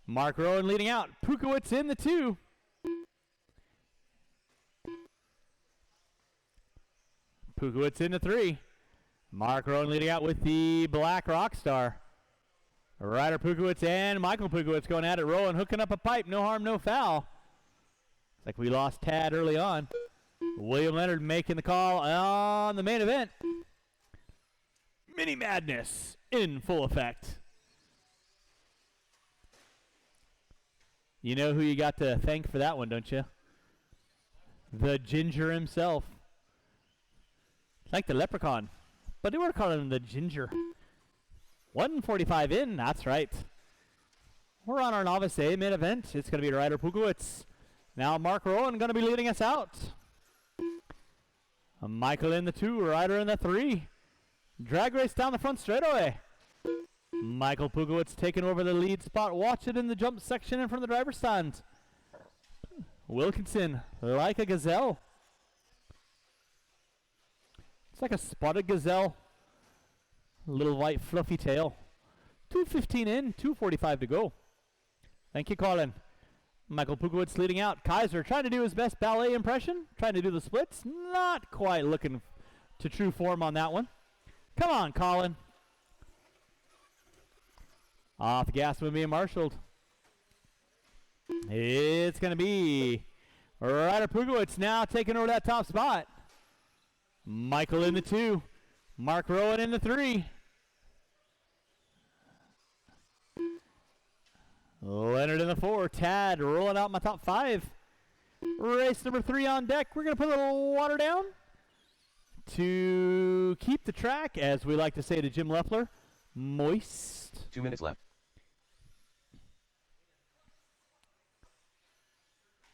Mark Rowan leading out. Pukowitz in the 2. Pukowitz in the 3. Mark Rowan leading out with the Black Rockstar. Ryder Pukowitz and Michael Pukowitz going at it. Rowan hooking up a pipe. No harm, no foul. It's like we lost Tad early on. William Leonard making the call on the main event. Mini Madness in full effect. You know who you got to thank for that one, don't you? The Ginger himself. Like the Leprechaun, but they were calling him the Ginger. 1:45 in, that's right. We're on our Novice A main event. It's going to be Ryder Pukowitz. Now Mark Rowan going to be leading us out. Michael in the 2, Ryder in the 3. Drag race down the front straightaway. Michael Pukowitz taking over the lead spot. Watch it in the jump section in front of the driver's stand. Wilkinson, like a gazelle. It's like a spotted gazelle. Little white fluffy tail. 2:15 in, 2:45 to go. Thank you, Colin. Michael Pukowitz leading out. Kaiser trying to do his best ballet impression. Trying to do the splits. Not quite looking to true form on that one. Come on, Colin. Off the gas when being marshaled. It's going to be Ryder Pukowitz now taking over that top spot. Michael in the 2. Mark Rowan in the 3. Leonard in the 4. Tad rolling out my top 5. Race number 3 on deck. We're going to put a little water down to keep the track, as we like to say to Jim Leffler, moist. 2 minutes left.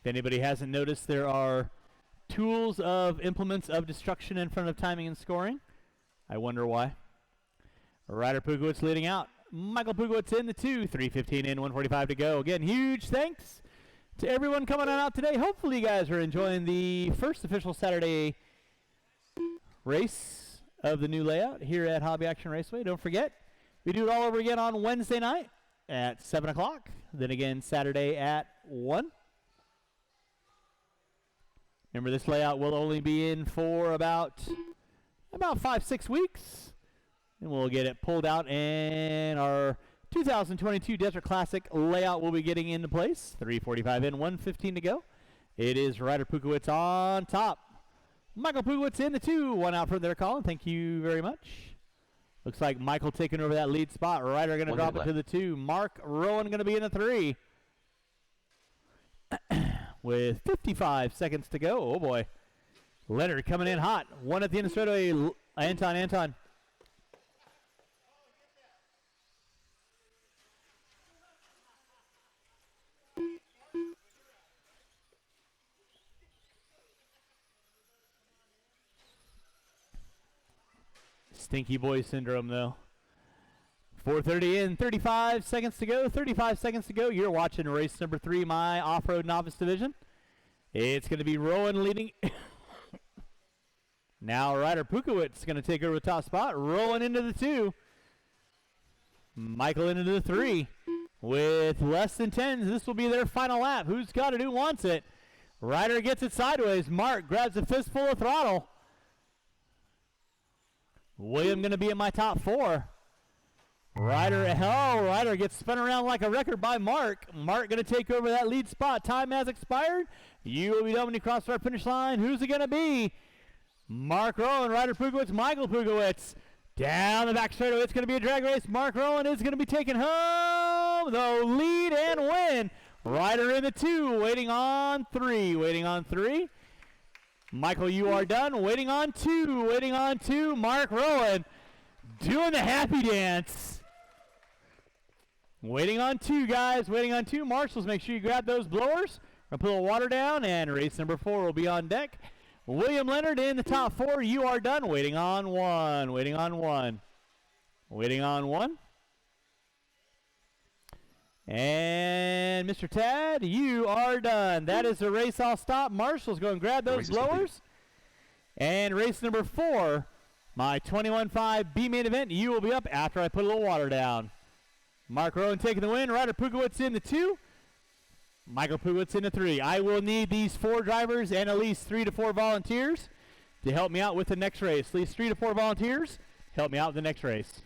If anybody hasn't noticed, there are tools of implements of destruction in front of timing and scoring. I wonder why. Ryder Pukowitz leading out. Michael Pukowitz in the 2. 3:15 in, 1:45 to go. Again, huge thanks to everyone coming on out today. Hopefully you guys are enjoying the first official Saturday race of the new layout here at Hobby Action Raceway. Don't forget, we do it all over again on Wednesday night at 7 o'clock. Then again Saturday at 1. Remember, this layout will only be in for about 5-6 weeks. And we'll get it pulled out, and our 2022 Desert Classic layout will be getting into place. 3:45 in, 1:15 to go. It is Ryder Pukowitz on top. Michael Pukowitz in the 2. 1 out from there, Colin. Thank you very much. Looks like Michael taking over that lead spot. Ryder going to drop it to the 2. Mark Rowan going to be in the 3. With 55 seconds to go. Oh, boy. Leonard coming in hot. 1 at the end of straightaway. Anton. Stinky boy syndrome, though. 4:30 in, 35 seconds to go. 35 seconds to go. You're watching race number 3, my off-road novice division. It's going to be Rowan leading. Now Ryder Pukowitz going to take over the top spot. Rowan into the 2. Michael into the 3. With less than 10, this will be their final lap. Who's got it? Who wants it? Ryder gets it sideways. Mark grabs a fistful of throttle. William going to be in my top 4. Ryder gets spun around like a record by Mark. Mark going to take over that lead spot. Time has expired. You will be done when you cross our finish line. Who's it going to be? Mark Rowan, Ryder Pukowitz, Michael Pukowitz. Down the back straightaway. It's going to be a drag race. Mark Rowan is going to be taking home the lead and win. Ryder in the 2, waiting on 3. Michael, you are done. Waiting on 2. Mark Rowan doing the happy dance. Waiting on 2, guys. Waiting on 2. Marshals, make sure you grab those blowers. We'll put a little water down, and race number 4 will be on deck. William Leonard in the top 4. You are done. Waiting on 1. And Mr. Tad, you are done. That is the race. I'll stop. Marshall's going to grab those blowers. And race number 4, my 21.5 B main event, you will be up after I put a little water down. Mark Rowan taking the win. Ryder Pugowitz in the 2. Michael Pugowitz in the 3. I will need these 4 drivers and at least 3 to 4 volunteers to help me out with the next race. At least 3 to 4 volunteers help me out with the next race.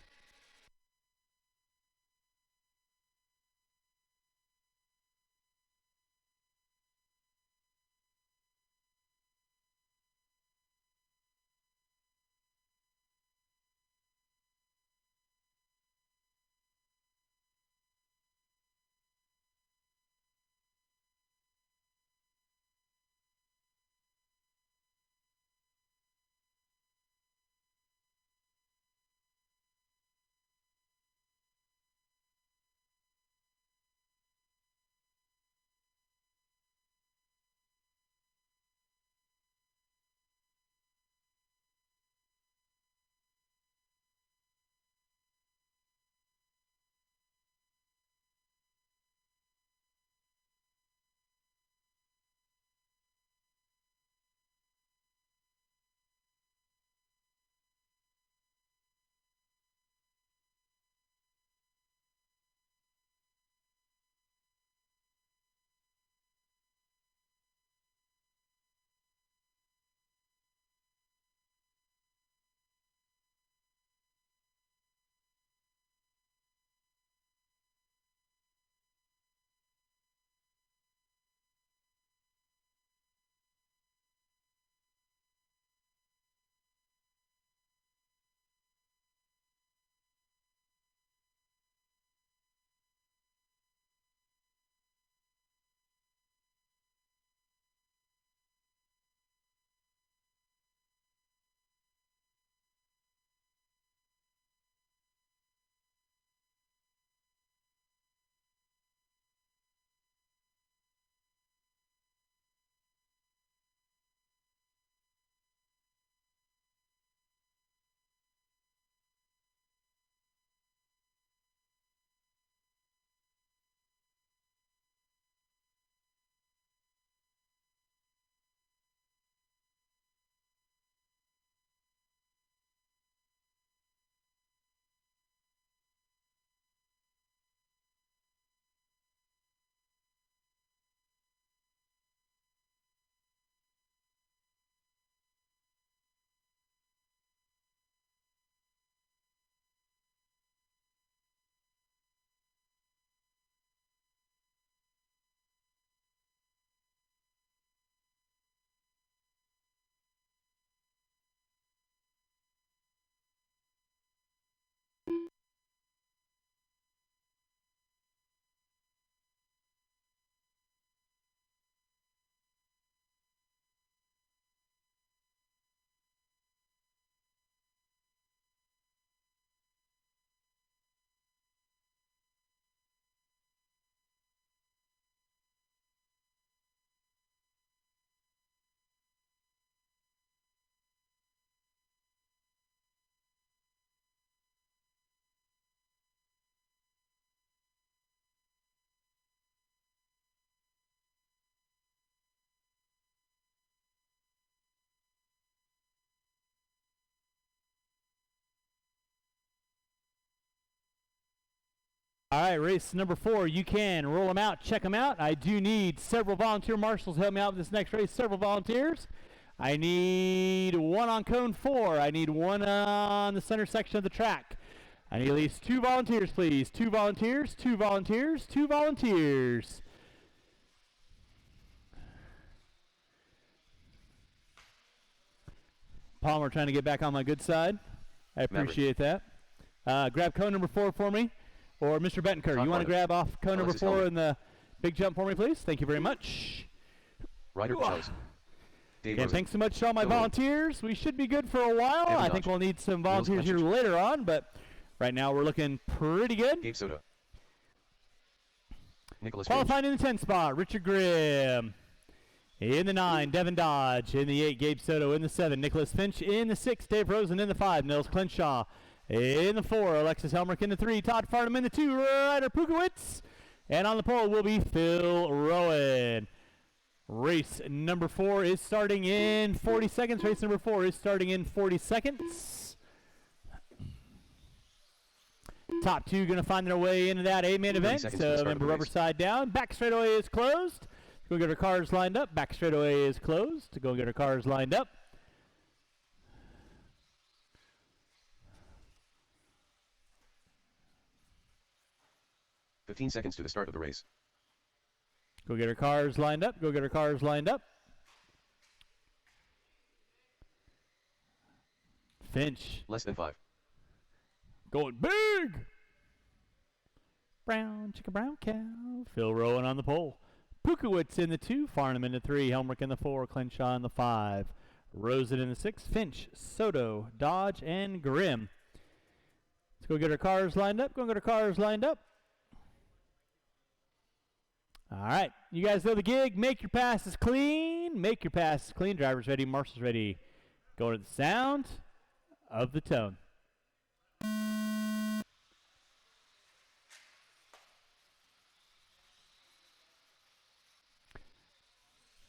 All right, race number 4. You can roll them out, check them out. I do need several volunteer marshals to help me out with this next race. Several volunteers. I need 1 on cone 4. I need 1 on the center section of the track. I need at least 2 volunteers, please. 2 volunteers, 2 volunteers, 2 volunteers. Palmer trying to get back on my good side. I appreciate that. Grab cone number 4 for me. Or Mr. Bettenker, you want to grab off cone number 4 in the big jump for me, please? Thank you very much. Ryder chosen. And thanks so much to all my volunteers. We should be good for a while. I think we'll need some volunteers here later on, but right now we're looking pretty good. Gabe Soda. Nicholas Qualifying in the 10 spot, Richard Grimm. In the 9, Devin Dodge. In the 8, Gabe Soto. In the 7, Nicholas Finch. In the 6, Dave Rosen. In the 5, Nils Clinshaw. In the 4, Alexis Helmerich. In the 3, Todd Farnham. In the 2, Ryder Pugowitz. And on the pole will be Phil Rowan. Race number 4 is starting in 40 seconds. Race number 4 is starting in 40 seconds. top two going to find their way into that A-main event. So remember, rubber side down. Back straightaway is closed. Go get our cars lined up. Back straightaway is closed. Go get our cars lined up. "15 seconds to the start of the race. Go get our cars lined up. Go get our cars lined up. Finch. Less than 5. Going big. Brown, chicka brown cow. Phil Rowan on the pole. Pukowitz in the 2. Farnham in the 3. Helmrich in the 4. Crenshaw in the 5. Rosen in the 6. Finch, Soto, Dodge, and Grimm. Let's go get our cars lined up. Go get our cars lined up. All right. You guys know the gig. Make your passes clean. Make your passes clean. Drivers ready. Marshals ready. Going to the sound of the tone.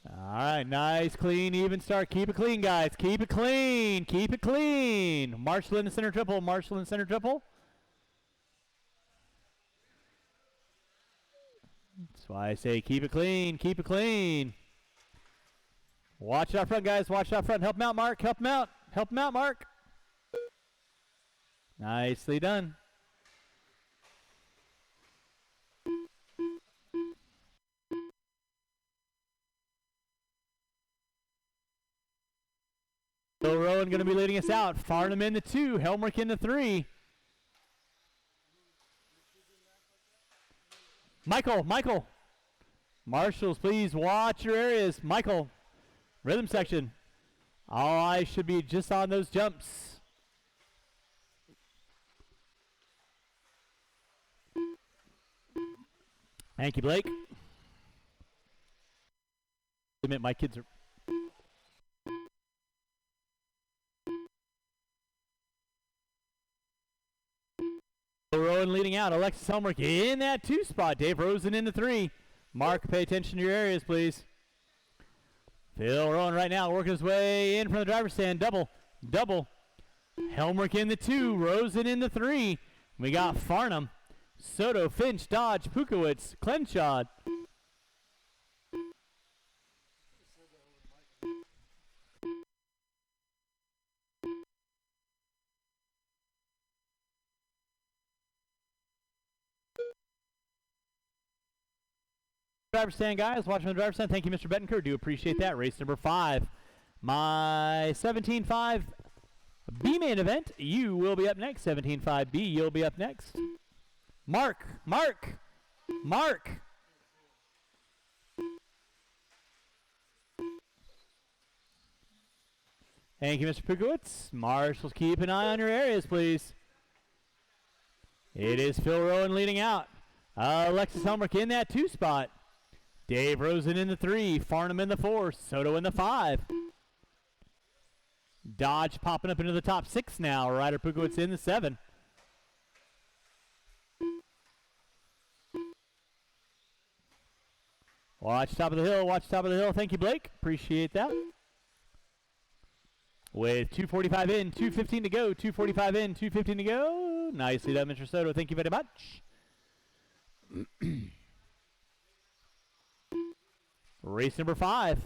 All right, nice, clean, even start. Keep it clean, guys. Keep it clean. Keep it clean. Marshall in the center triple. Marshall in the center triple. That's why I say keep it clean. Keep it clean. Watch out front, guys. Watch out front. Help him out, Mark. Help him out. Help him out, Mark. Nicely done. Phil Rowan going to be leading us out. Farnham in the 2. Helmrich in the 3. Michael. Marshals, please watch your areas. Michael, rhythm section. All eyes should be just on those jumps. Thank you, Blake. Admit my kids are... Rowan leading out. Alexis Helmrich in that 2 spot. Dave Rosen in the 3. Mark, pay attention to your areas, please. Phil Rowan right now working his way in from the driver's stand. Double. Helmrich in the 2. Rosen in the 3. We got Farnham, Soto, Finch, Dodge, Pukowitz, Clenchard. Driver's stand, guys. Watching the driver's stand. Thank you, Mr. Bettencourt. Do appreciate that. Race number 5. My 17.5 B main event. You will be up next. 17.5 B. You'll be up next. Mark. Thank you, Mr. Pukowitz. Marshals, keep an eye on your areas, please. It is Phil Rowan leading out. Alexis Helmrich in that 2 spot. Dave Rosen in the 3. Farnham in the 4. Soto in the 5. Dodge popping up into the top 6 now. Ryder Pukowitz in the 7. Watch top of the hill. Watch top of the hill. Thank you, Blake. Appreciate that. With 2:45 in, 2:15 to go. 2:45 in, 2:15 to go. Nicely done, Mr. Soto. Thank you very much. Race number 5.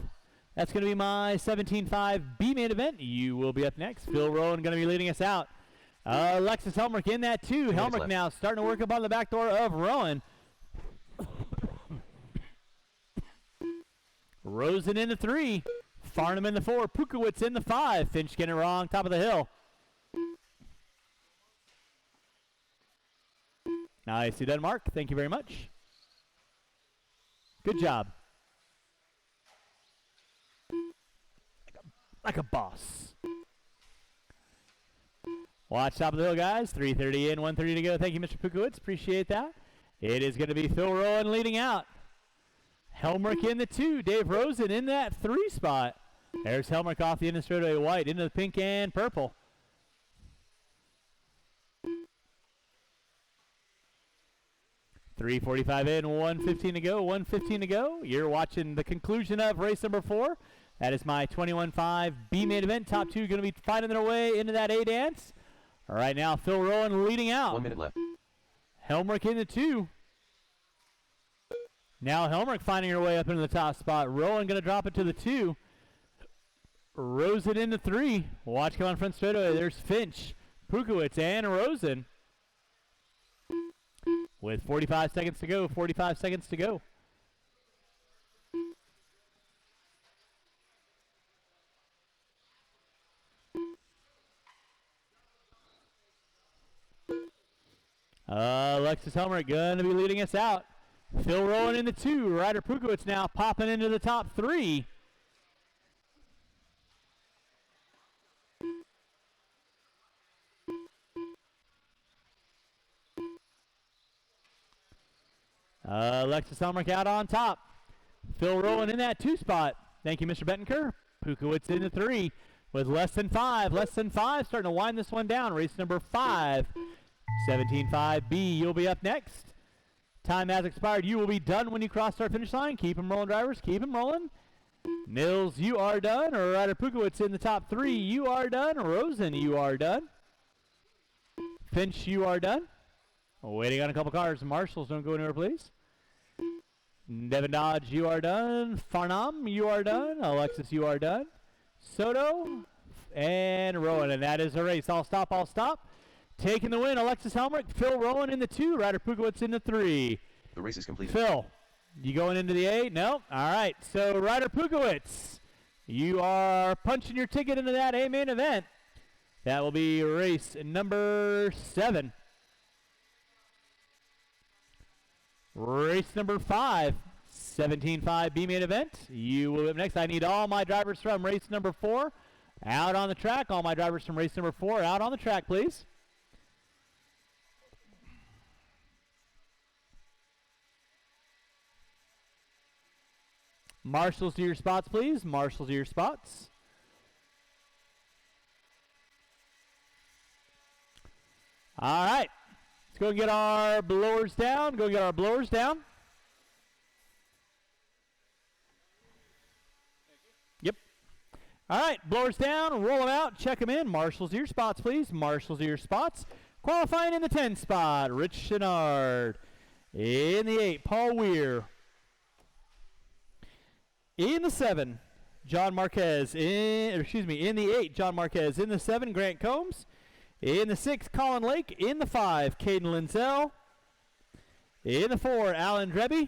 That's going to be my 17.5 B main event. You will be up next. Phil Rowan going to be leading us out. Alexis Helmrich in that 2. Helmrich now starting to work up on the back door of Rowan. Rosen in the 3. Farnham in the 4. Pukowitz in the 5. Finch getting it wrong. Top of the hill. Nicely done, Mark. Thank you very much. Good job. Like a boss. Watch top of the hill, guys. 3:30 in, 1:30 to go. Thank you, Mr. Pukowitz. Appreciate that. It is going to be Phil Rowan leading out. Helmrich in the 2. Dave Rosen in that 3 spot. There's Helmrich off the end of straightaway white into the pink and purple. .345 in, 1:15 to go, 1:15 to go. You're watching the conclusion of race number 4. That is my 21.5 B main event. Top 2 going to be finding their way into that A dance. Right now, Phil Rowan leading out. 1 minute left. Helmrich in the 2. Now Helmrich finding her way up into the top spot. Rowan going to drop it to the 2. Rosen into 3. Watch come on front straightaway. There's Finch, Pukowitz, and Rosen. With 45 seconds to go. 45 seconds to go. Alexis Helmrich going to be leading us out. Phil Rowan in the 2. Ryder Pukowitz now popping into the top 3. Alexis Helmrich out on top. Phil Rowan in that 2 spot. Thank you, Mr. Bettenker. Pukowitz in the 3 with less than 5. Less than 5. Starting to wind this one down. Race number 5. 17.5B. You'll be up next. Time has expired. You will be done when you cross our finish line. Keep them rolling, drivers. Keep them rolling. Nils, you are done. Or Ryder Pukowitz in the top 3. You are done. Rosen, you are done. Finch, you are done. Waiting on a couple cars. Marshals, don't go anywhere, please. Devin Dodge, you are done. Farnham, you are done. Alexis, you are done. Soto and Rowan, and that is a race. I'll stop. I'll stop. Taking the win, Alexis Helmrich. Phil Rowan in the 2. Ryder Pukowitz in the 3. The race is completed. Phil, you going into the 8? No? All right. So, Ryder Pukowitz, you are punching your ticket into that A main event. That will be race number 7. Race number 5, 17.5 B main event. You will be up next. I need all my drivers from race number 4 out on the track. All my drivers from race number 4 out on the track, please. Marshals to your spots, please. Marshals to your spots. All right. Let's go and get our blowers down. Go get our blowers down. Yep. All right. Blowers down. Roll them out. Check them in. Marshals to your spots, please. Marshals to your spots. Qualifying in the 10 spot, Rich Chenard. In the 8, Paul Weir. In the 7, John Marquez. In the 8, John Marquez. In the 7, Grant Combs. In the 6, Colin Lake. In the 5, Caden Lindsell. In the 4, Alan Dreby.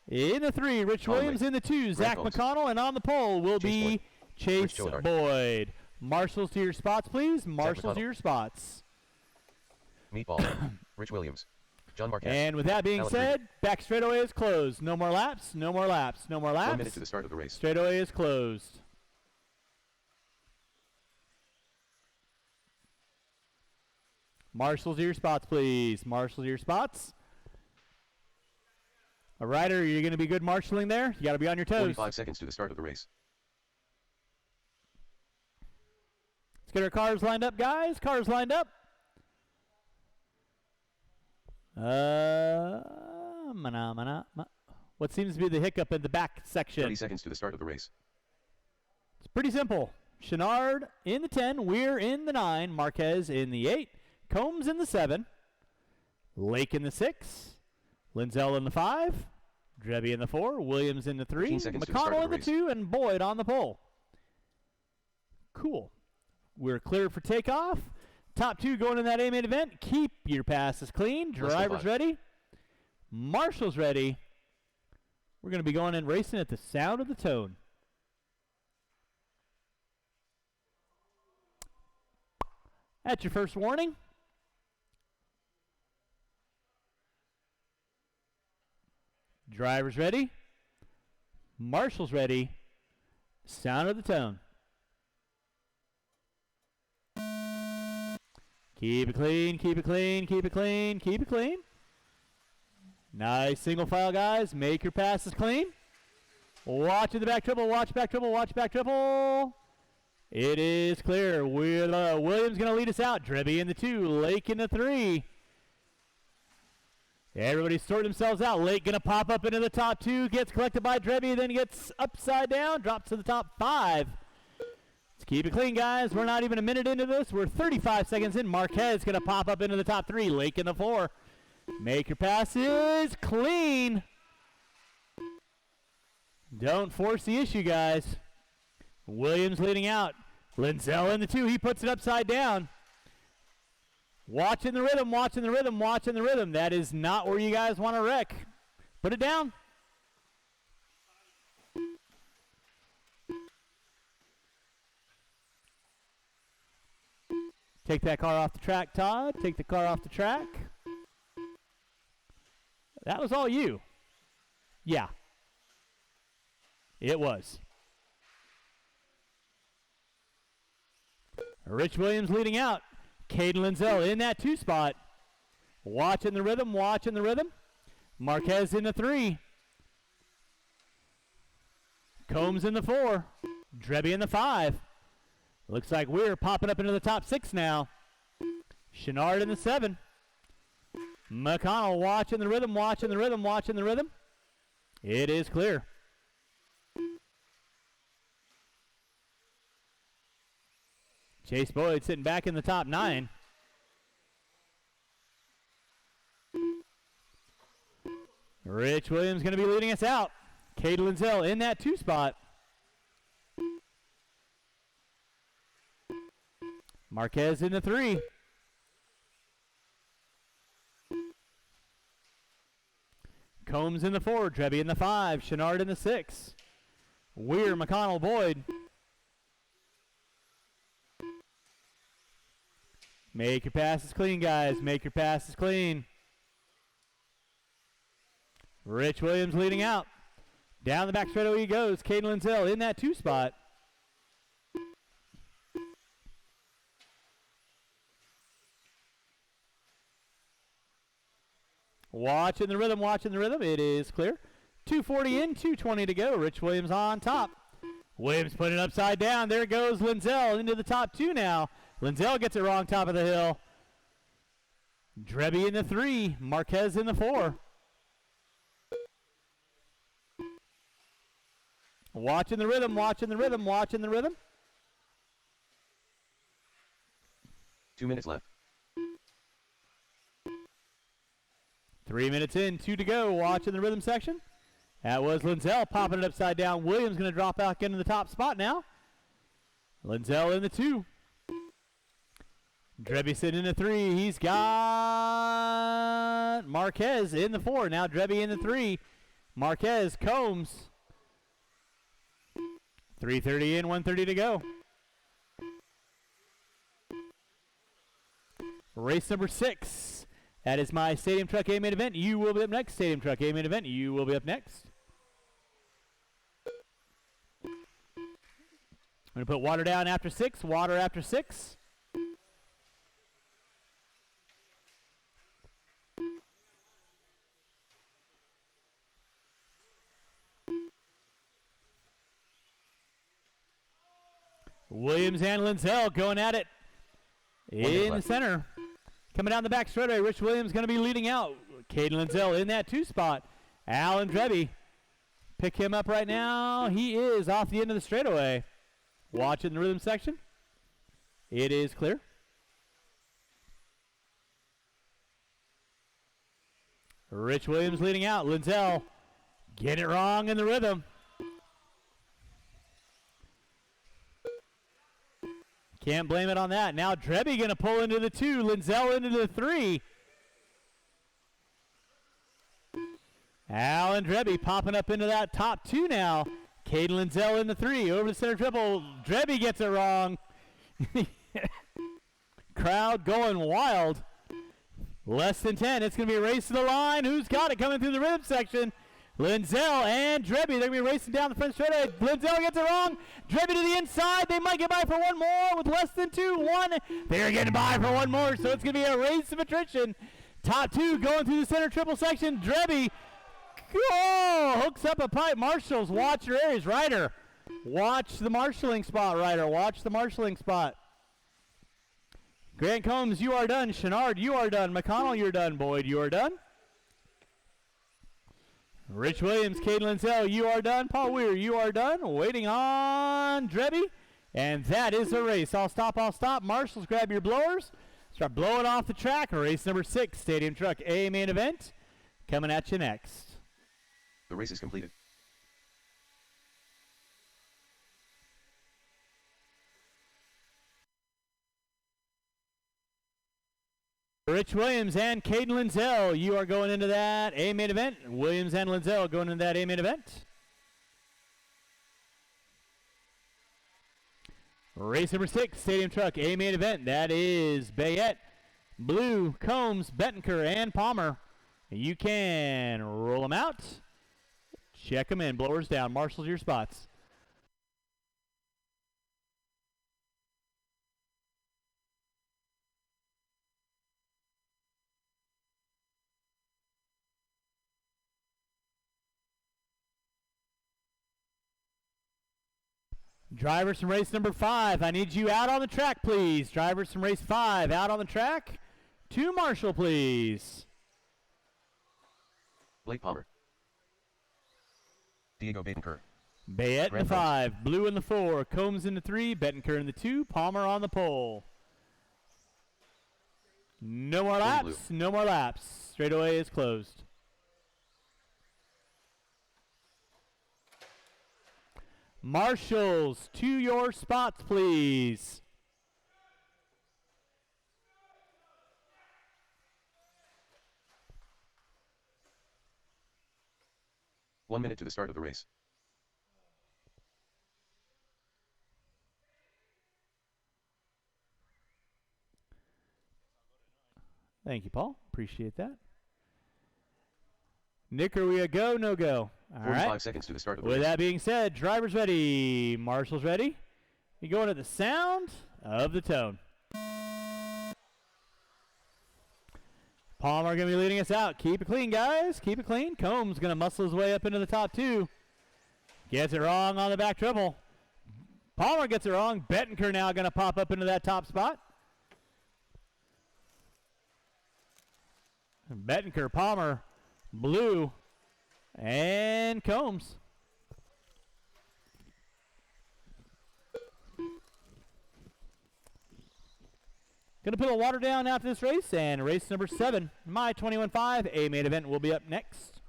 In the 3, Rich Williams. In the 2, Zach McConnell. And on the pole will be Chase Boyd. Marshals to your spots, please. Marshals to your spots. Meatball. Rich Williams. John Marquez. And with that being said, back straightaway is closed. No more laps. No more laps. No more laps. 1 minute to the start of the race. Straightaway is closed. Marshals to your spots, please. Marshals to your spots. A rider, you're going to be good marshalling there. You got to be on your toes. 45 seconds to the start of the race. Let's get our cars lined up, guys. Cars lined up. What seems to be the hiccup in the back section? 30 seconds to the start of the race. It's pretty simple. Chenard in the 10, Weir in the 9, Marquez in the 8, Combs in the 7, Lake in the 6, Lindsell in the 5, Dreby in the 4, Williams in the 3, McConnell in the 2, and Boyd on the pole. Cool. We're cleared for takeoff. Top 2 going in that A main event. Keep your passes clean. Drivers ready. Marshals ready. We're going to be going and racing at the sound of the tone. That's your first warning. Drivers ready. Marshals ready. Sound of the tone. Keep it clean, keep it clean, keep it clean, keep it clean. Nice single file, guys. Make your passes clean. Watch in the back triple, watch back triple, watch back triple. It is clear. Williams going to lead us out. Dreby in the 2, Lake in the 3. Everybody's sorting themselves out. Lake going to pop up into the top 2, gets collected by Dreby, then gets upside down, drops to the top 5. Let's keep it clean, guys. We're not even a minute into this. We're 35 seconds in. Marquez going to pop up into the top 3. Lake in the 4. Make your passes clean. Don't force the issue, guys. Williams leading out. Linzel in the 2. He puts it upside down. Watching the rhythm, watching the rhythm, watching the rhythm. That is not where you guys want to wreck. Put it down. Take that car off the track, Todd. Take the car off the track. That was all you. Yeah. It was. Rich Williams leading out. Caden Linzel in that 2 spot. Watching the rhythm, watching the rhythm. Marquez in the 3. Combs in the 4. Drebby in the 5. Looks like we're popping up into the top 6 now. Chenard in the 7. McConnell watching the rhythm, watching the rhythm, watching the rhythm. It is clear. Chase Boyd sitting back in the top 9. Rich Williams going to be leading us out. Cade Linzel in that 2 spot. Marquez in the 3. Combs in the 4. Drebby in the 5. Chenard in the 6. Weir, McConnell, Boyd. Make your passes clean, guys. Make your passes clean. Rich Williams leading out. Down the back straightaway he goes. Caden Linzel in that 2 spot. Watching the rhythm, watching the rhythm. It is clear. 2:40 in, 2:20 to go. Rich Williams on top. Williams putting it upside down. There goes Linzel into the top 2 now. Linzel gets it wrong, top of the hill. Drebby in the 3. Marquez in the 4. Watching the rhythm, watching the rhythm, watching the rhythm. 2 minutes left. 3 minutes in, 2 to go. Watching the rhythm section. That was Linzel popping it upside down. Williams going to drop back into the top spot now. Linzel in the 2. Drebby sitting in the 3. He's got Marquez in the 4. Now Drebby in the 3. Marquez, Combs. 3:30 in, 1:30 to go. Race number 6. That is my Stadium Truck A main event. You will be up next. Stadium Truck A main event. You will be up next. I'm going to put water down after 6. Water after 6. Williams and Linzel going at it in the center. Coming down the back straightaway, Rich Williams going to be leading out. Caden Linzel in that 2 spot. Alan Drebby. Pick him up right now. He is off the end of the straightaway. Watching the rhythm section. It is clear. Rich Williams leading out. Linzel getting it wrong in the rhythm. Can't blame it on that. Now Drebby going to pull into the 2. Linzel into the 3. Alan Drebby popping up into that top 2 now. Caden Linzel in the 3. Over the center triple. Drebby gets it wrong. Crowd going wild. Less than 10. It's going to be a race to the line. Who's got it coming through the rhythm section? Linzel and Drebby. They're going to be racing down the front straightaway. Linzel gets it wrong. Drebby to the inside. They might get by for one more with less than 2. 1. They're getting by for one more, so it's going to be a race of attrition. Top 2 going through the center triple section. Drebby hooks up a pipe. Marshals, watch your areas. Ryder, watch the marshalling spot, Ryder. Watch the marshalling spot. Grant Combs, you are done. Chenard, you are done. McConnell, you're done. Boyd, you are done. Rich Williams, Caden Linzel, you are done. Paul Weir, you are done. Waiting on Drebby. And that is the race. I'll stop. Marshals, grab your blowers. Start blowing off the track. Race number 6, Stadium Truck A main event. Coming at you next. The race is completed. Rich Williams and Caden Lindsell, you are going into that A main event. Williams and Lindsell going into that A main event. Race number 6, Stadium Truck A main event. That is Bayette, Blue, Combs, Bettenker, and Palmer. You can roll them out. Check them in. Blowers down. Marshals, your spots. Drivers from race number 5, I need you out on the track, please. Drivers from race 5, out on the track. To Marshall, please. Blake Palmer. Diego Bettenker. Bayette in the 5, Blue in the 4, Combs in the 3, Bettenker in the 2, Palmer on the pole. No more laps, no more laps. Straightaway is closed. Marshals, to your spots, please. One minute to the start of the race. Thank you, Paul. Appreciate that. Nick, are we a go, no go? All 45 right. seconds to the start of the With race. that being said, drivers ready, marshals ready. You going to the sound of the tone. Palmer going to be leading us out. Keep it clean, guys. Keep it clean. Combs going to muscle his way up into the top 2. Gets it wrong on the back triple. Palmer gets it wrong. Bettenker now going to pop up into that top spot. Bettenker, Palmer, Blue, and Combs. Going to put a water down after this race, and race number 7, my 21.5 A main event will be up next.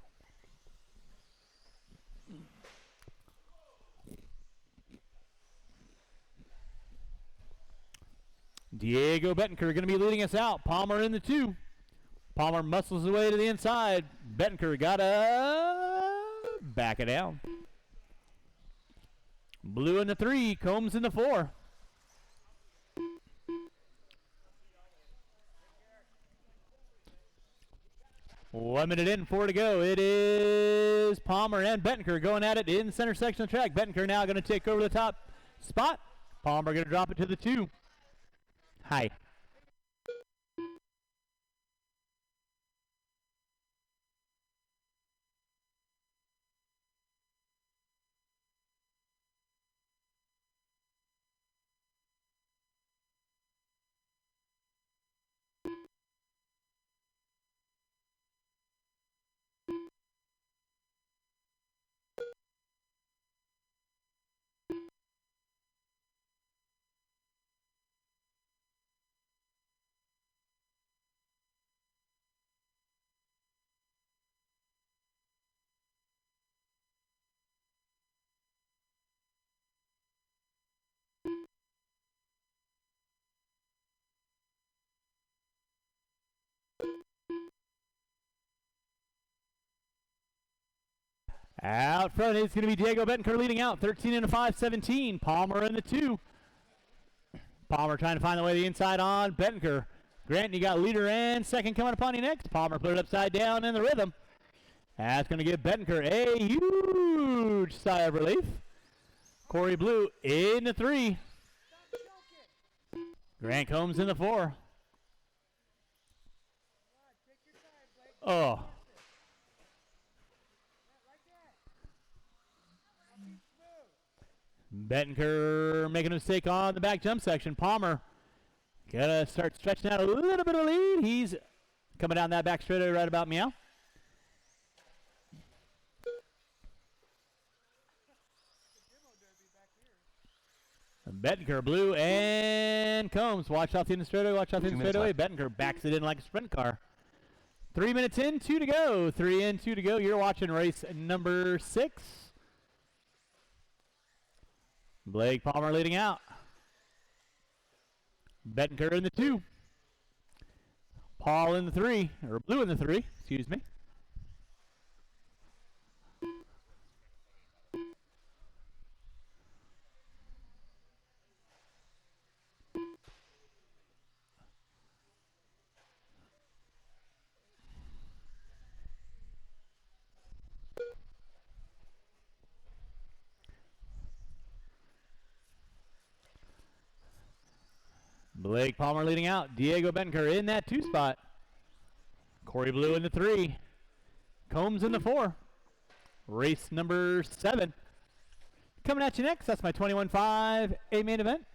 Diego Bettenker going to be leading us out. Palmer in the 2. Palmer muscles his way to the inside. Bettenker got to back it down. Blue in the 3, Combs in the 4. One minute in, 4 to go. It is Palmer and Bettenker going at it in the center section of the track. Bettenker now going to take over the top spot. Palmer going to drop it to the 2. Hi. Out front, it's going to be Diego Bettenker leading out. 13 and a 5, 17. Palmer in the 2. Palmer trying to find the way to the inside on Bettenker. Grant, you got leader and second coming upon you next. Palmer put it upside down in the rhythm. That's going to give Bettenker a huge sigh of relief. Corey Blue in the 3. Grant Combs in the 4. Oh. Bettenker making a mistake on the back jump section. Palmer gonna start stretching out a little bit of lead. He's coming down that back straightaway right about meow. Bettenker, blue, and Combs. Watch out the end of the straightaway. Watch out the end of the 2 minutes straightaway. Bettenker backs it in like a sprint car. 3 minutes in, 2 to go. 3 in, 2 to go. You're watching race number 6. Blake Palmer leading out. Bettenker in the 2. Paul in the 3, or blue in the 3, excuse me. Blake Palmer leading out. Diego Bettenker in that 2 spot. Corey Blue in the 3. Combs in the 4. Race number 7. Coming at you next, that's my 21.5 A main event.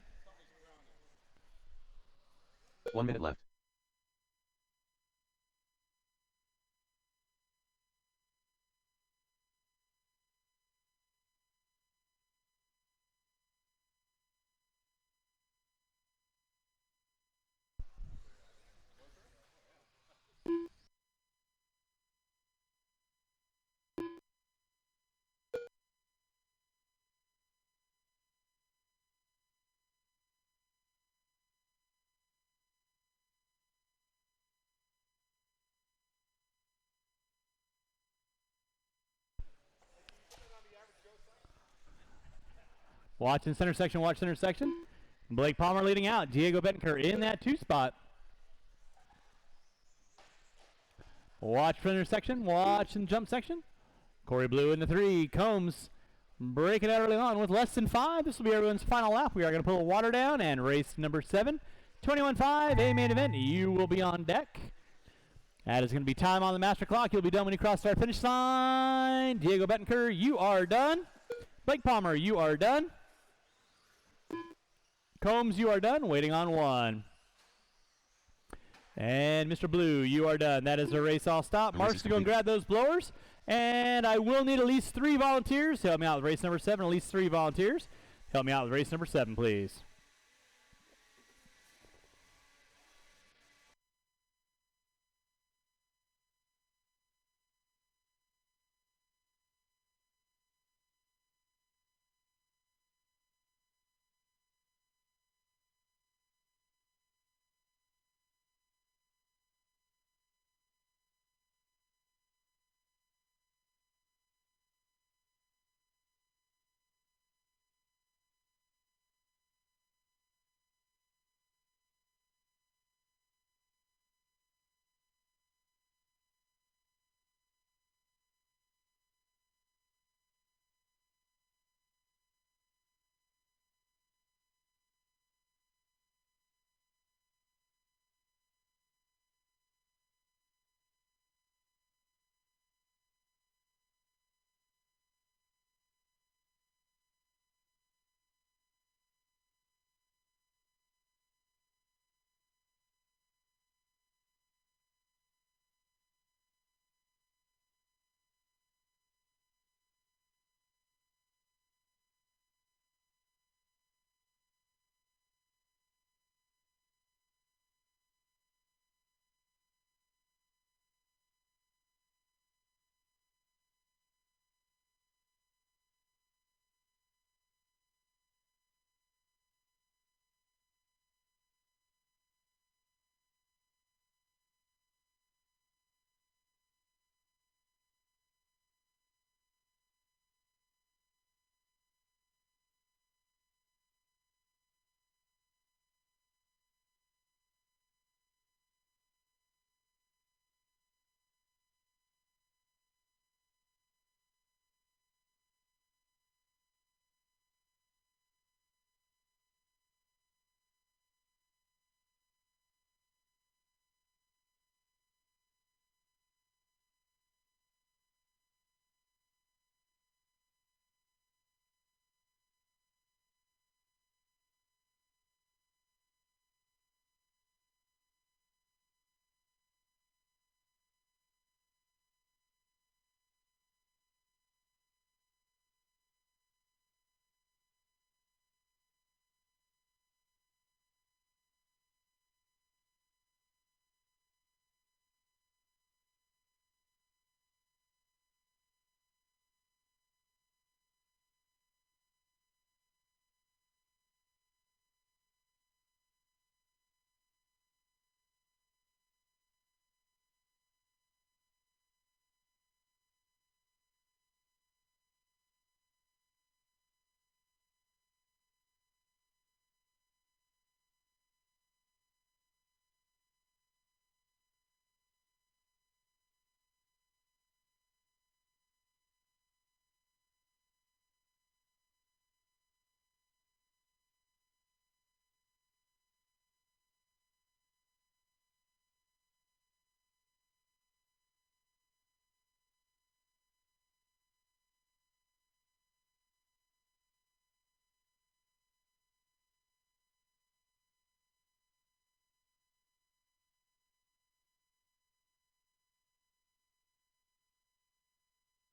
1 minute left. Watch in center section, watch center section. Blake Palmer leading out. Diego Bettenker in that 2 spot. Watch center section, watch in jump section. Corey Blue in the 3. Combs breaking out early on with less than 5. This will be everyone's final lap. We are going to pull the water down and race number 7. 21.5 A main event. You will be on deck. That is going to be time on the master clock. You'll be done when you cross our finish line. Diego Bettenker, you are done. Blake Palmer, you are done. Combs, you are done. Waiting on 1. And Mr. Blue, you are done. That is the race all stop. Mark's to go and grab those blowers. And I will need at least 3 volunteers to help me out with race number 7. At least 3 volunteers. Help me out with race number 7, please.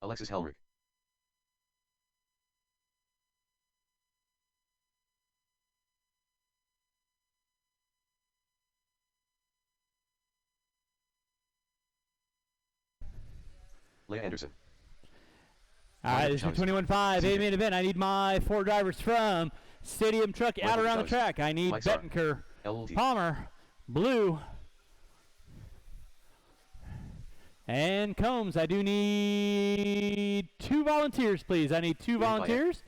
Alexis Helmrich. Leah Anderson. All right, this is 21.5, A main event. I need my 4 drivers from Stadium Truck out around the track. I need Bettenker, Palmer, Blue, and Combs. I do need 2 volunteers, please. I need 2 volunteers.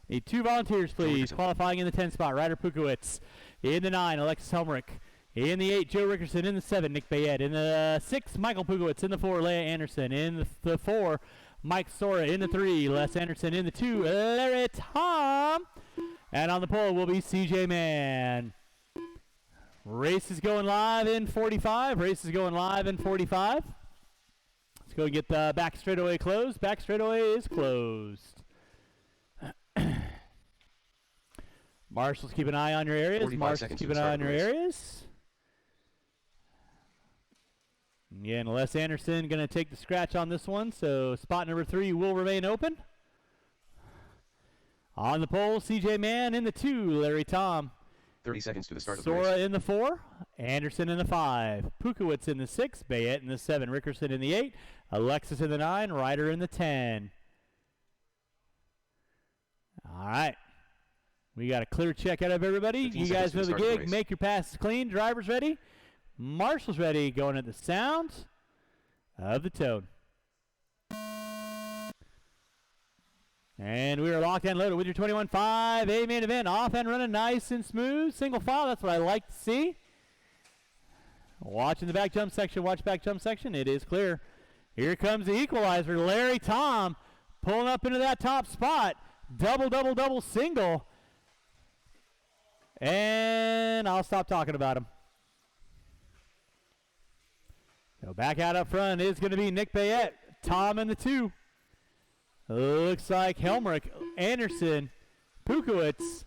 Need 2 volunteers, please. Qualifying in the 10 spot, Ryder Pukowicz. In the 9, Alexis Helmrich. In the 8, Joe Rickerson. In the 7, Nick Bayette. In the 6, Michael Pukowicz. In the 4, Leah Anderson. In the 4, Mike Sora. In the 3, Les Anderson. In the 2, Larry Tom. And on the pole will be CJ Mann. Race is going live in 45. Race is going live in 45. Let's go get the back straightaway closed. Back straightaway is closed. Marshals, keep an eye on your areas. Marshals, keep an eye on your areas. Again, Les Anderson going to take the scratch on this one, so spot number 3 will remain open. On the pole, CJ Mann in the 2, Larry Tom. 30 seconds to the start of the race. Sora in the 4, Anderson in the 5, Pukowicz in the 6, Bayette in the 7, Rickerson in the 8, Alexis in the 9, Ryder in the 10. All right. We got a clear check out of everybody. You guys know the gig. Make your passes clean. Drivers ready. Marshals ready. Going at the sound of the tone. And we are locked and loaded with your 21.5 A main event. Off and running nice and smooth. Single file. That's what I like to see. Watching the back jump section. Watch back jump section. It is clear. Here comes the equalizer. Larry Tom pulling up into that top spot. Double, double, double, single. And I'll stop talking about him. So back out up front is going to be Nick Bayette. Tom in the 2. Looks like Helmrich, Anderson, Pukowicz,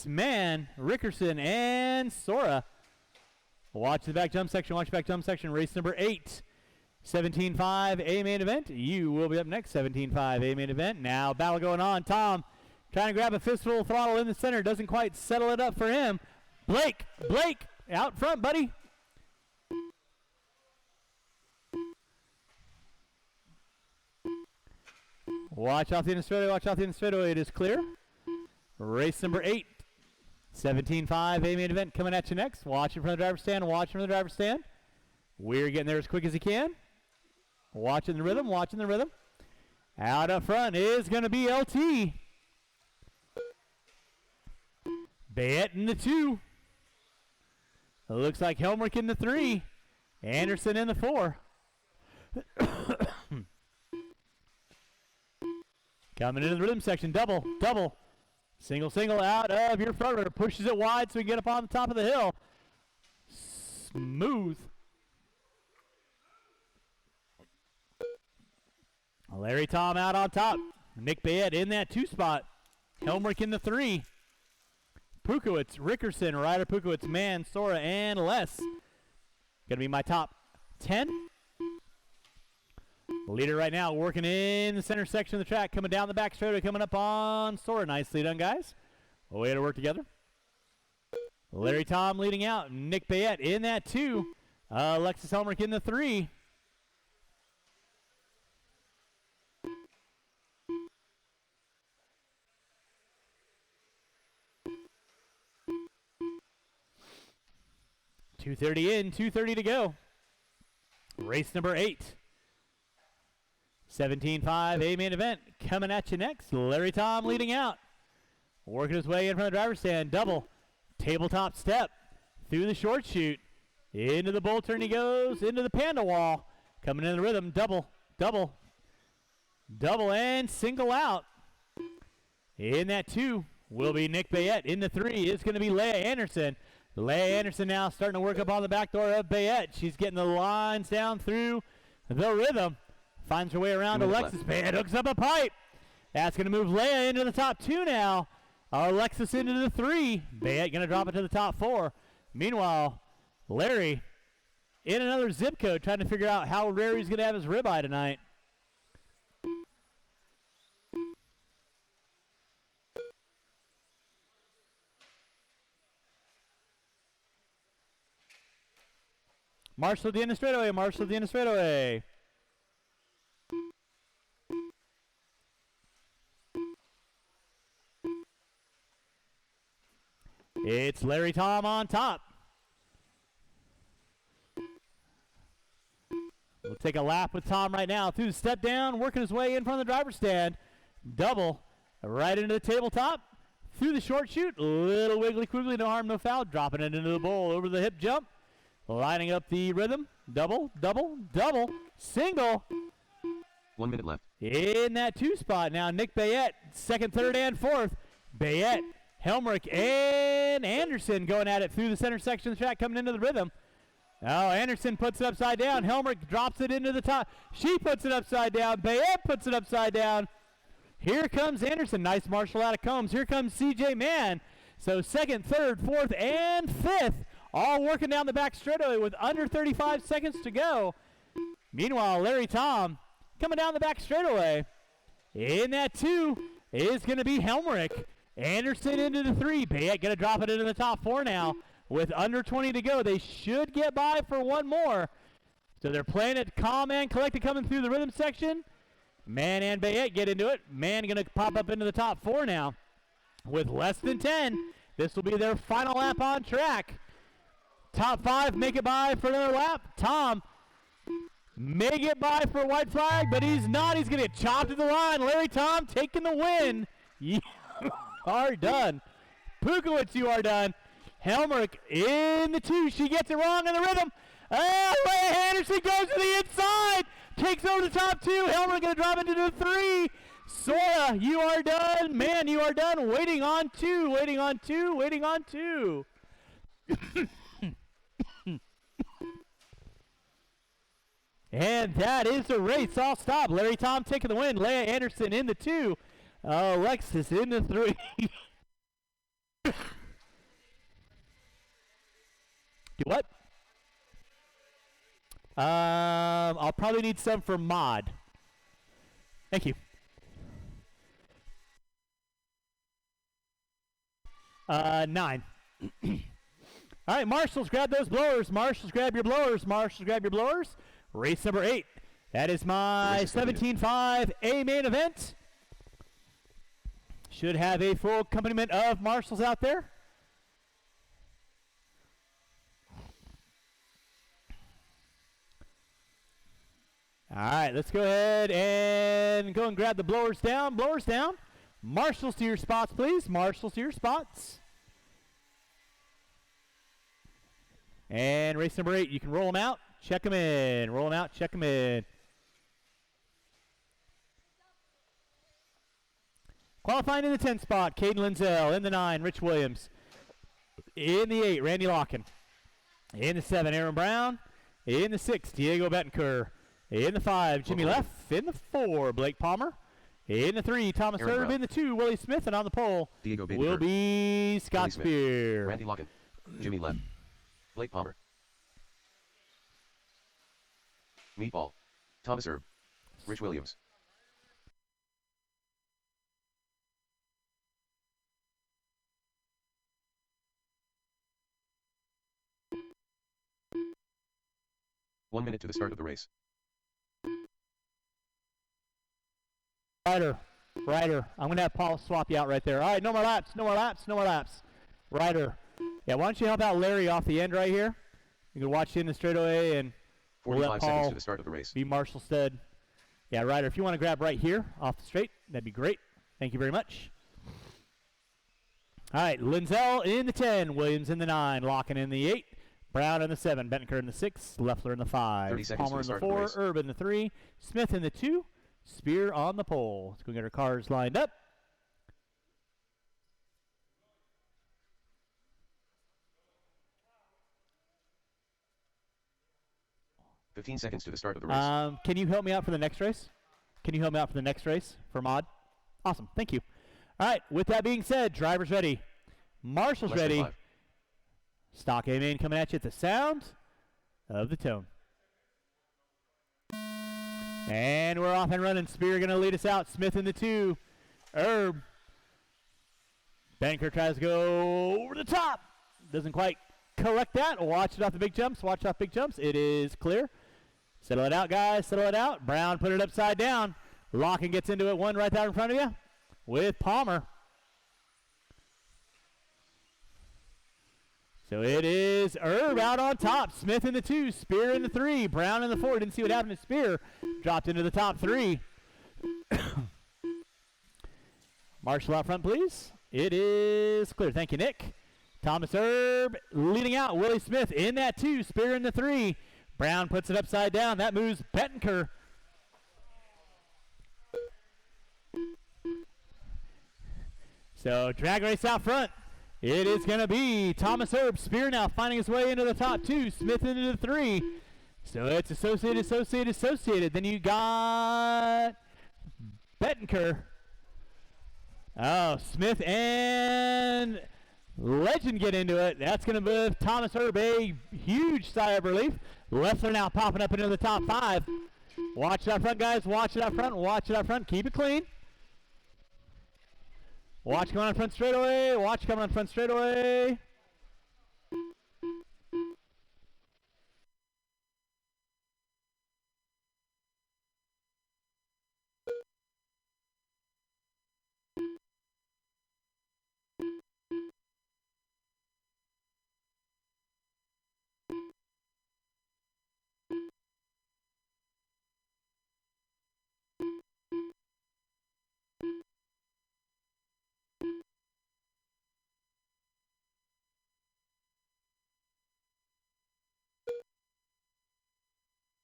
Mann, Rickerson, and Sora. Watch the back jump section. Watch back jump section. Race number 8. 17.5 A main event. You will be up next. 17.5 A main event. Now battle going on. Tom trying to grab a fistful of throttle in the center. Doesn't quite settle it up for him. Blake out front, buddy. Watch out the end of straightaway. Watch out the end of straightaway. It is clear. Race number 8. 17.5 A main event coming at you next. Watch it from the driver's stand. Watch it from the driver's stand. We're getting there as quick as he can. Watching the rhythm. Watching the rhythm. Out up front is going to be LT. Bayette in the 2. It looks like Helmrich in the 3. Anderson in the 4. Coming into the rhythm section. Double, double. Single, single out of your front runner. Pushes it wide so we can get up on the top of the hill. Smooth. Larry Tom out on top. Nick Bayette in that 2 spot. Helmrich in the 3. Pukowicz, Rickerson, Ryder Pukowicz, Mann, Sora, and Les. Gonna be my top 10. Leader right now working in the center section of the track, coming down the back straightaway, coming up on Sora. Nicely done, guys. Way to work together. Larry Tom leading out. Nick Bayette in that 2. Alexis Helmrich in the 3. .230 in, 2:30 to go. Race number 8. 17.5 A main event coming at you next. Larry Tom leading out. Working his way in from the driver's stand. Double. Tabletop step. Through the short chute. Into the bull turn he goes. Into the panda wall. Coming in the rhythm. Double. Double. Double and single out. In that 2 will be Nick Bayette. In the 3 is going to be Leah Anderson. Leah Anderson now starting to work up on the back door of Bayette. She's getting the lines down through the rhythm. Finds her way around. Alexis Bayette hooks up a pipe. That's going to move Leah into the top 2 now. Alexis into the 3. Bayette going to drop it to the top 4. Meanwhile, Larry in another zip code trying to figure out how Larry's going to have his ribeye tonight. Marshall at the end of straightaway. Marshall at the end of straightaway. It's Larry Tom on top. We'll take a lap with Tom right now. Through the step down, working his way in front of the driver's stand. Double right into the tabletop. Through the short chute. Little wiggly quiggly, no harm, no foul. Dropping it into the bowl over the hip jump. Lining up the rhythm. Double, double, double. Single. 1 minute left. In that 2 spot now, Nick Bayette, second, third, and fourth. Bayette, Helmrich, and Anderson going at it through the center section of the track, coming into the rhythm. Oh, Anderson puts it upside down. Helmrich drops it into the top. She puts it upside down. Bayette puts it upside down. Here comes Anderson. Nice marshal out of Combs. Here comes CJ Mann. So second, third, fourth, and fifth, all working down the back straightaway with under 35 seconds to go. Meanwhile, Larry Tom coming down the back straightaway. In that 2 is going to be Helmrich. Anderson into the 3. Bayette going to drop it into the top 4 now. With under 20 to go, they should get by for one more. So they're playing it calm and collected coming through the rhythm section. Mann and Bayette get into it. Mann going to pop up into the top 4 now. With less than 10, this will be their final lap on track. Top 5 make it by for another lap. Tom may get by for a white flag, but he's not. He's going to get chopped at the line. Larry Tom taking the win. You are done. Pukowicz, you are done. Helmrich in the 2. She gets it wrong in the rhythm. Leah Anderson goes to the inside. Takes over the top 2. Helmrich going to drop into the 3. Sora, you are done. Man, you are done. Waiting on 2. Waiting on 2. Waiting on 2. And that is the race. All stop. Larry Tom taking the win. Leah Anderson in the 2. Alexis in the 3. Do what? I'll probably need some for Mod. Thank you. 9. All right, marshals, grab those blowers. Marshals, grab your blowers. Marshals, grab your blowers. Race number 8. That is my 17.5 A main event. Should have a full accompaniment of marshals out there. All right, let's go ahead and go and grab the blowers down. Blowers down. Marshals to your spots, please. Marshals to your spots. And race number 8, you can roll them out, check them in. Roll them out, check them in. Qualifying in the 10 spot, Caden Linzel. In the 9, Rich Williams. In the 8, Randy Locken. In the 7, Aaron Brown. In the 6, Diego Betancourt. In the 5, Jimmy Leff. In the 4, Blake Palmer. In the 3, Thomas Herb. In the 2, Willie Smith. And on the pole Diego will be Scott Spear. Randy Locken. Jimmy Leff. Blake Palmer. Meatball. Thomas Herb. Rich Williams. One minute to the start of the race. Ryder. I'm going to have Paul swap you out right there. All right, no more laps. Ryder. Yeah, why don't you help out Larry off the end right here? You can watch in the straightaway and 45 seconds to the start of the race. Be Marshall Stead. Yeah, Ryder, if you want to grab right here off the straight, that'd be great. Thank you very much. All right, Linzel in the 10, Williams in the 9, Locken in the 8, Brown in the 7, Betancourt in the 6, Leffler in the 5, Palmer in the 4, Erb in the 3, Smith in the 2, Spear on the pole. Let's go get our cars lined up. $15 seconds to the start of the race. Can you help me out for the next race? For Mod? Awesome. Thank you. All right. With that being said, drivers ready. Marshall's ready. Stock A main coming at you at the sound of the tone. And we're off and running. Spear going to lead us out. Smith in the 2. Erb. Banker tries to go over the top. Doesn't quite collect that. Watch it off the big jumps. Watch it off big jumps. It is clear. Settle it out, guys. Settle it out. Brown put it upside down. Locken gets into it. One right there in front of you with Palmer. So it is Erb out on top. Smith in the 2. Spear in the 3. Brown in the 4. Didn't see what happened to Spear. Dropped into the top 3. Marshall out front, please. It is clear. Thank you, Nick. Thomas Erb leading out. Willie Smith in that 2. Spear in the 3. Brown puts it upside down. That moves Bettenker. So drag race out front. It is going to be Thomas Erb. Spear now finding his way into the top 2. Smith into the 3. So it's associated. Then you got Bettenker. Oh, Smith and Legend get into it. That's going to give Thomas Erb a huge sigh of relief. Leffler now popping up into the top 5. Watch it out front, guys. Watch it out front. Watch it out front. Keep it clean. Watch coming on front straightaway. Watch coming on front straightaway.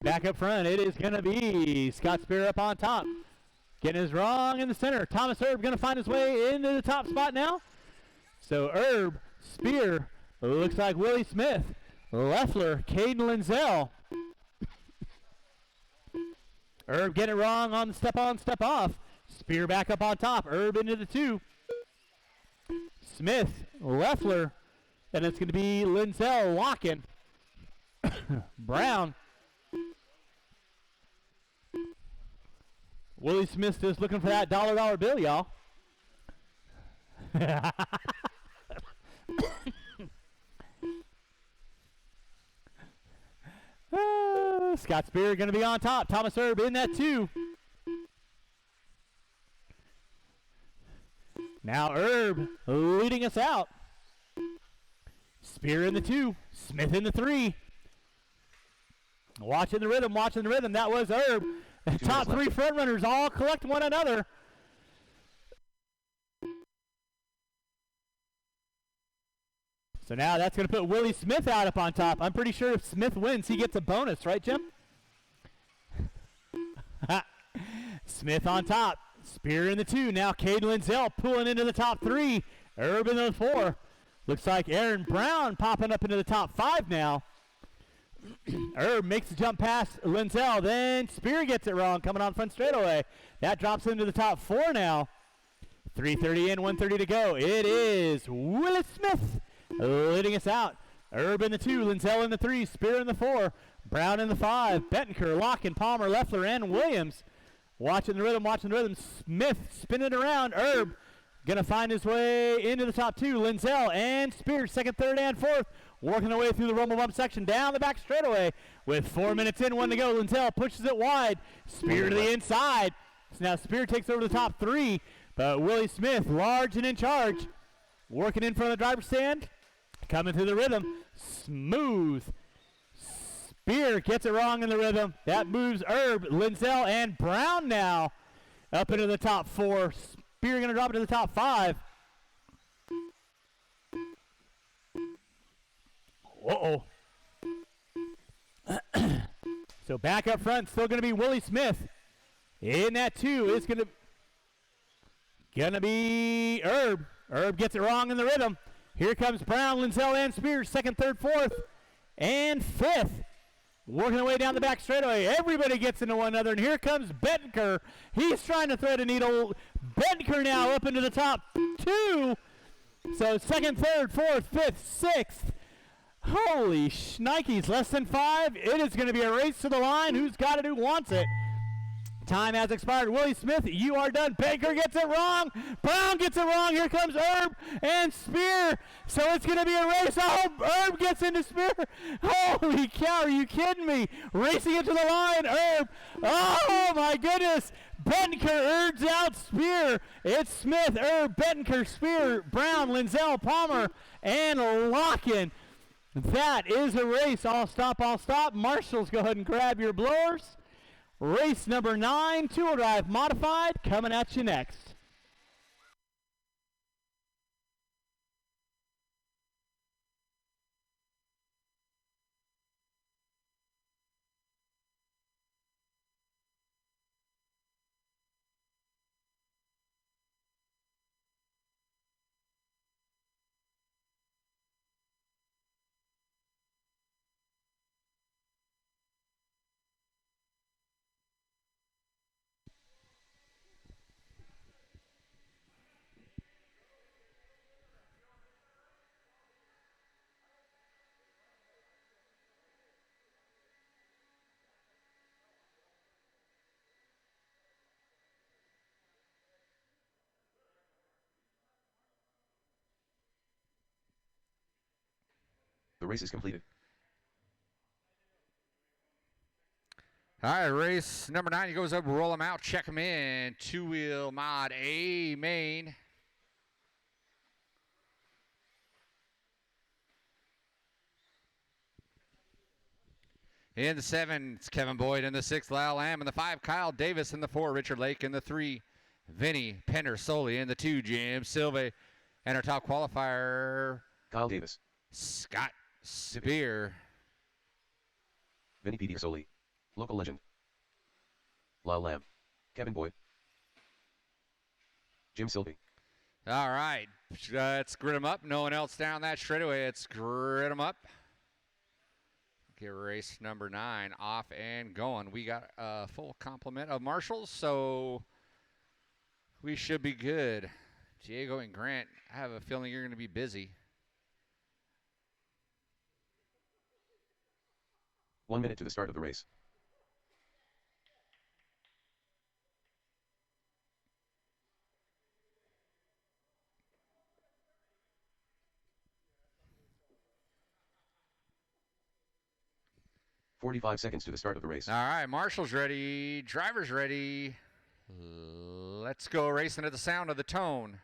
Back up front, it is going to be Scott Spear up on top. Getting his wrong in the center. Thomas Erb going to find his way into the top spot now. So Erb, Spear, looks like Willie Smith, Leffler, Caden Linzel. Erb getting it wrong on the step on, step off. Spear back up on top. Erb into the 2. Smith, Leffler, and it's going to be Linzel locking. Brown. Willie Smith just looking for that dollar bill, y'all. Scott Spear going to be on top. Thomas Erb in that 2. Now Erb leading us out. Spear in the 2. Smith in the 3. Watching the rhythm, watching the rhythm. That was Erb. Top 3 front runners all collect one another. So now that's going to put Willie Smith out up on top. I'm pretty sure if Smith wins, he gets a bonus, right, Jim? Smith on top. Spear in the 2. Now Caden Linzel pulling into the top 3. Erb in the 4. Looks like Aaron Brown popping up into the top 5 now. Erb makes the jump past Linzel. Then Spear gets it wrong coming on front straightaway. That drops into the top 4 now. 3:30 in, 1:30 to go. It is Willie Smith leading us out. Erb in the 2, Linzel in the 3, Spear in the 4, Brown in the 5, Bettenker, Locken, Palmer, Leffler, and Williams. Watching the rhythm, watching the rhythm. Smith spinning around. Erb going to find his way into the top 2. Linzel and Spear, 2nd, 3rd, and 4th. Working their way through the rumble bump section down the back straightaway with 4 minutes in, 1 to go. Linzel pushes it wide. Spear to the inside. So now Spear takes over the top 3, but Willie Smith, large and in charge, working in front of the driver's stand, coming through the rhythm. Smooth. Spear gets it wrong in the rhythm. That moves Erb, Linzel, and Brown now up into the top 4. Spear going to drop it to the top 5. Uh-oh. So back up front, still going to be Willie Smith. In that 2 is going to be Erb. Erb gets it wrong in the rhythm. Here comes Brown, Linzel, and Spear, 2nd, 3rd, 4th, and 5th. Working their way down the back straightaway. Everybody gets into one another, and here comes Bettenker. He's trying to thread a needle. Bettenker now up into the top 2. So 2nd, 3rd, 4th, 5th, 6th. Holy shnikes, less than 5. It is going to be a race to the line. Who's got it, who wants it? Time has expired. Willie Smith, you are done. Baker gets it wrong. Brown gets it wrong. Here comes Herb and Spear. So it's going to be a race. Oh, Herb gets into Spear. Holy cow, are you kidding me? Racing into the line, Herb. Oh, my goodness. Bettenker urges out Spear. It's Smith, Herb, Bettenker, Spear, Brown, Linzell, Palmer, and Locken. That is a race. All stop, all stop. Marshals, go ahead and grab your blowers. Race number 9, two-wheel drive modified, coming at you next. The race is completed. All right, race number 9. He goes up, roll him out, check him in. Two-wheel mod A main. In the 7, it's Kevin Boyd. In the 6, Lyle Lamb. In the 5, Kyle Davis. In the 4, Richard Lake. In the 3, Vinny Penner-Soley. In the 2, Jim Silva. And our top qualifier, Kyle Davis. Scott Spear. Vinny Penner-Soley. Local legend. Lyle Lamb. Kevin Boyd. Jim Sylvie. All right. Let's grid them up. No one else down that straightaway. Let's grid them up. Get race number 9 off and going. We got a full complement of marshals, so we should be good. Diego and Grant, I have a feeling you're going to be busy. 1 minute to the start of the race. "45 seconds to the start of the race. All right, marshals ready, drivers ready. Let's go racing to the sound of the tone.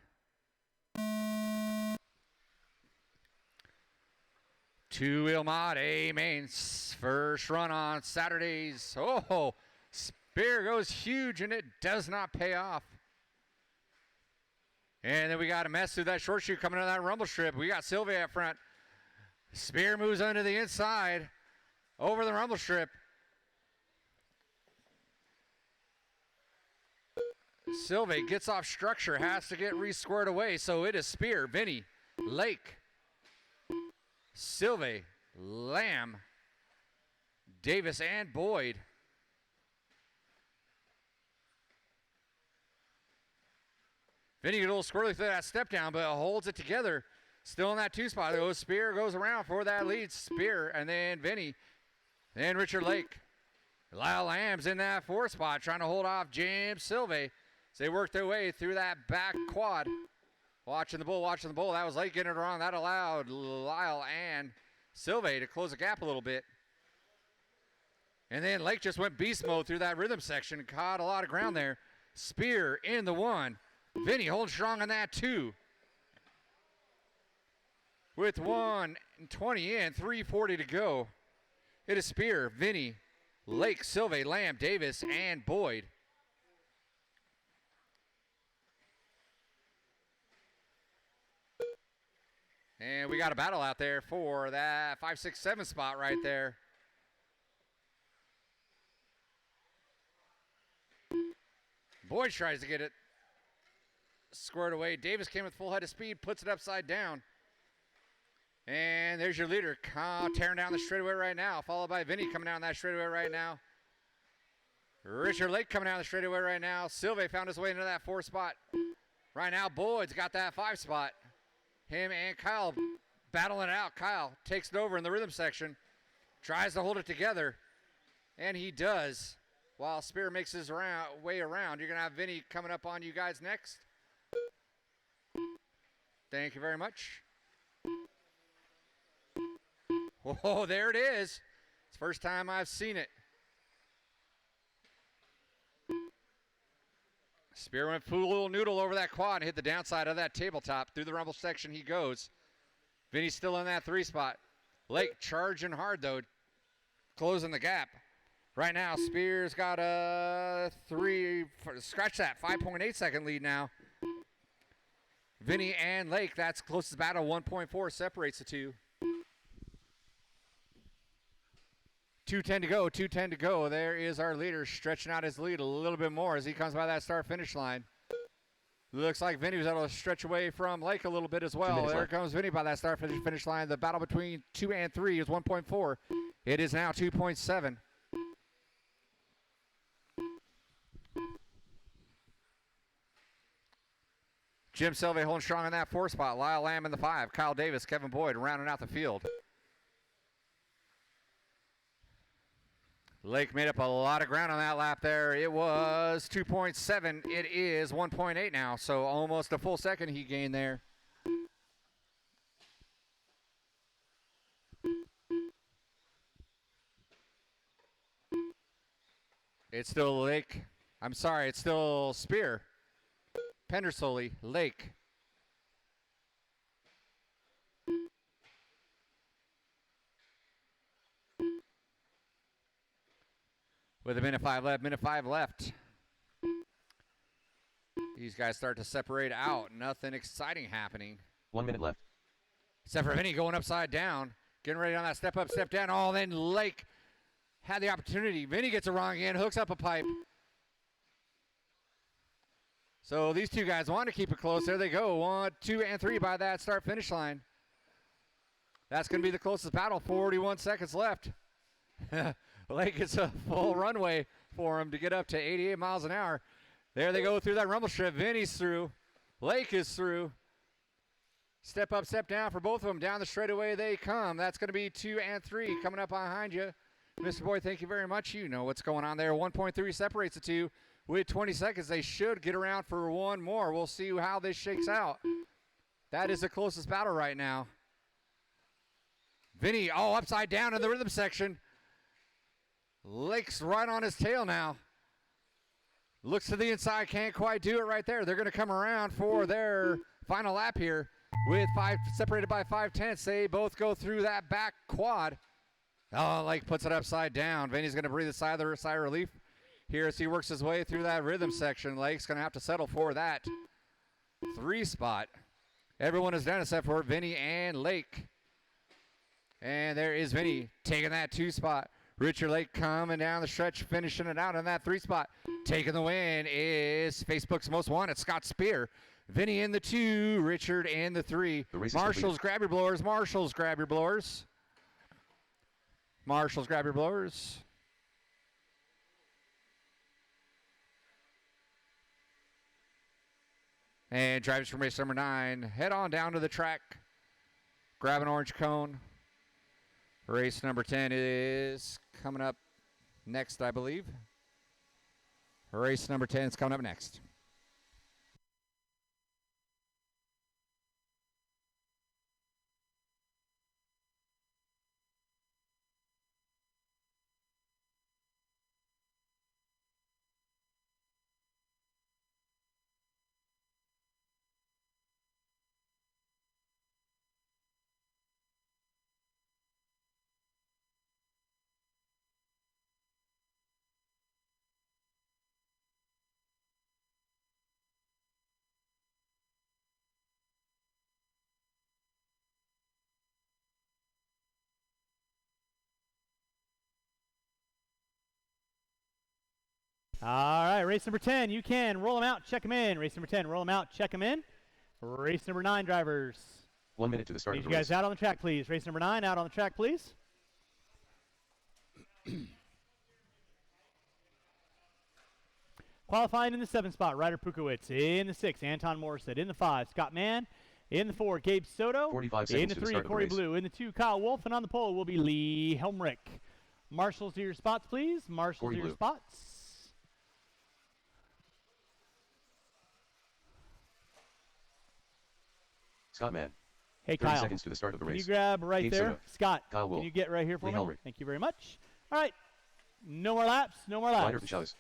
Two-wheel mod A mains. First run on Saturdays. Oh, Spear goes huge, and it does not pay off. And then we got a mess through that short chute coming into that rumble strip. We got Sylvia up front. Spear moves under the inside. Over the rumble strip. Sylvie gets off structure, has to get re-squared away, so it is Spear, Vinny, Lake, Sylvie, Lamb, Davis, and Boyd. Vinny get a little squirrely through that step down, but holds it together. Still in that 2 spot. There goes Spear, goes around for that lead. Spear, and then Vinny. Then Richard Lake. Lyle Lamb's in that 4 spot, trying to hold off James Sylvie. So they work their way through that back quad. Watching the bull. That was Lake getting it wrong. That allowed Lyle and Sylvie to close the gap a little bit. And then Lake just went beast mode through that rhythm section and caught a lot of ground there. Spear in the 1. Vinny holding strong on that 2. With 1:20 in, 3:40 to go. It is Spear, Vinny, Lake, Sylvie, Lamb, Davis, and Boyd. And we got a battle out there for that 5, 6, 7 spot right there. Boyd tries to get it squared away. Davis came with full head of speed, puts it upside down. And there's your leader, tearing down the straightaway right now, followed by Vinny coming down that straightaway right now. Richard Lake coming down the straightaway right now. Sylvie found his way into that 4 spot. Right now, Boyd's got that 5 spot. Him and Kyle battling it out. Kyle takes it over in the rhythm section, tries to hold it together, and he does. while Spear makes his way around. You're going to have Vinny coming up on you guys next. Thank you very much. Oh, there it is. It's the first time I've seen it. Spear went full noodle over that quad and hit the downside of that tabletop. Through the rumble section he goes. Vinny's still in that 3 spot. Lake charging hard, though, closing the gap. Right now, Spear's got a 5.8 second lead now. Vinny and Lake, that's closest battle. 1.4 separates the two. 2:10 to go, 2:10 to go. There is our leader stretching out his lead a little bit more as he comes by that start-finish line. Looks like Vinny was able to stretch away from Lake a little bit as well. There comes Vinny by that start-finish line. The battle between 2 and 3 is 1.4. It is now 2.7. Jim Selvey holding strong in that 4 spot. Lyle Lamb in the 5. Kyle Davis, Kevin Boyd rounding out the field. Lake made up a lot of ground on that lap there. It was 2.7. It is 1.8 now, so almost a full second he gained there. It's still Lake. I'm sorry, it's still Spear. Pendersoli, Lake. With a minute 5 left. These guys start to separate out. Nothing exciting happening. 1 minute left. Except for Vinny going upside down. Getting ready on that step up, step down. Oh, then Lake had the opportunity. Vinny gets it wrong again, hooks up a pipe. So these two guys want to keep it close. There they go. 1, 2, and 3 by that start-finish line. That's going to be the closest battle. 41 seconds left. Lake gets a full runway for him to get up to 88 miles an hour. There they go through that rumble strip. Vinny's through. Lake is through. Step up, step down for both of them. Down the straightaway they come. That's going to be 2 and 3 coming up behind you. Mr. Boyd, thank you very much. You know what's going on there. 1.3 separates the two. With 20 seconds, they should get around for one more. We'll see how this shakes out. That is the closest battle right now. Vinny, upside down in the rhythm section. Lake's right on his tail now. Looks to the inside, can't quite do it right there. They're going to come around for their final lap here with 5 separated by 5/10. They both go through that back quad. Lake puts it upside down. Vinny's going to breathe a sigh of relief here as he works his way through that rhythm section. Lake's going to have to settle for that 3 spot. Everyone is done except for Vinny and Lake. And there is Vinny taking that 2 spot. Richard Lake coming down the stretch, finishing it out on that 3 spot. Taking the win is Facebook's most wanted, Scott Spear. Vinny in the 2, Richard in the 3. Marshals, grab your blowers. Marshals, grab your blowers. Marshals, grab your blowers. And drivers from race number 9, head on down to the track. Grab an orange cone. Race number 10 is coming up next, I believe. Race number 10 is coming up next. All right, race number 10, you can roll them out, check them in. Race number 10, roll them out, check them in. Race number 9, drivers. 1 minute to the start Need of you the guys race. out on the track, please. Race number 9, out on the track, please. Qualifying in the 7 spot, Ryder Pukowitz. In the 6, Anton Morissette. In the 5, Scott Mann. In the 4, Gabe Soto. 45 In seconds the to the 3, start of the Corey race. Blue. In the 2, Kyle Wolf. And on the pole will be Lee Helmrich. Marshals to your spots, please. Marshals Corey to your Blue. spots. Scott Mann. Hey, 30 Kyle. seconds to the start of the Can you race. grab right Gabe there? Soto. Scott, Kyle can Wolf. you get right here for Lee me? Helmrich. Thank you very much. All right. No more laps. No more Ryder laps. Fichalis.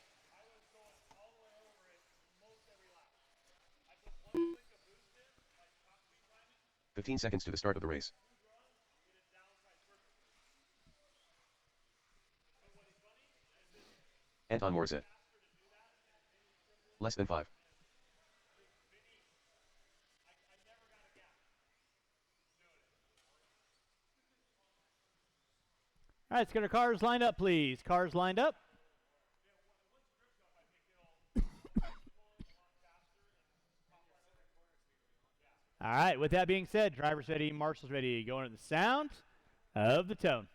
15 seconds to the start of the race. Anton Morissette. Less than 5. All right, let's get our cars lined up, please. Cars lined up. All right, with that being said, driver's ready, marshal's ready. Going at the sound of the tone.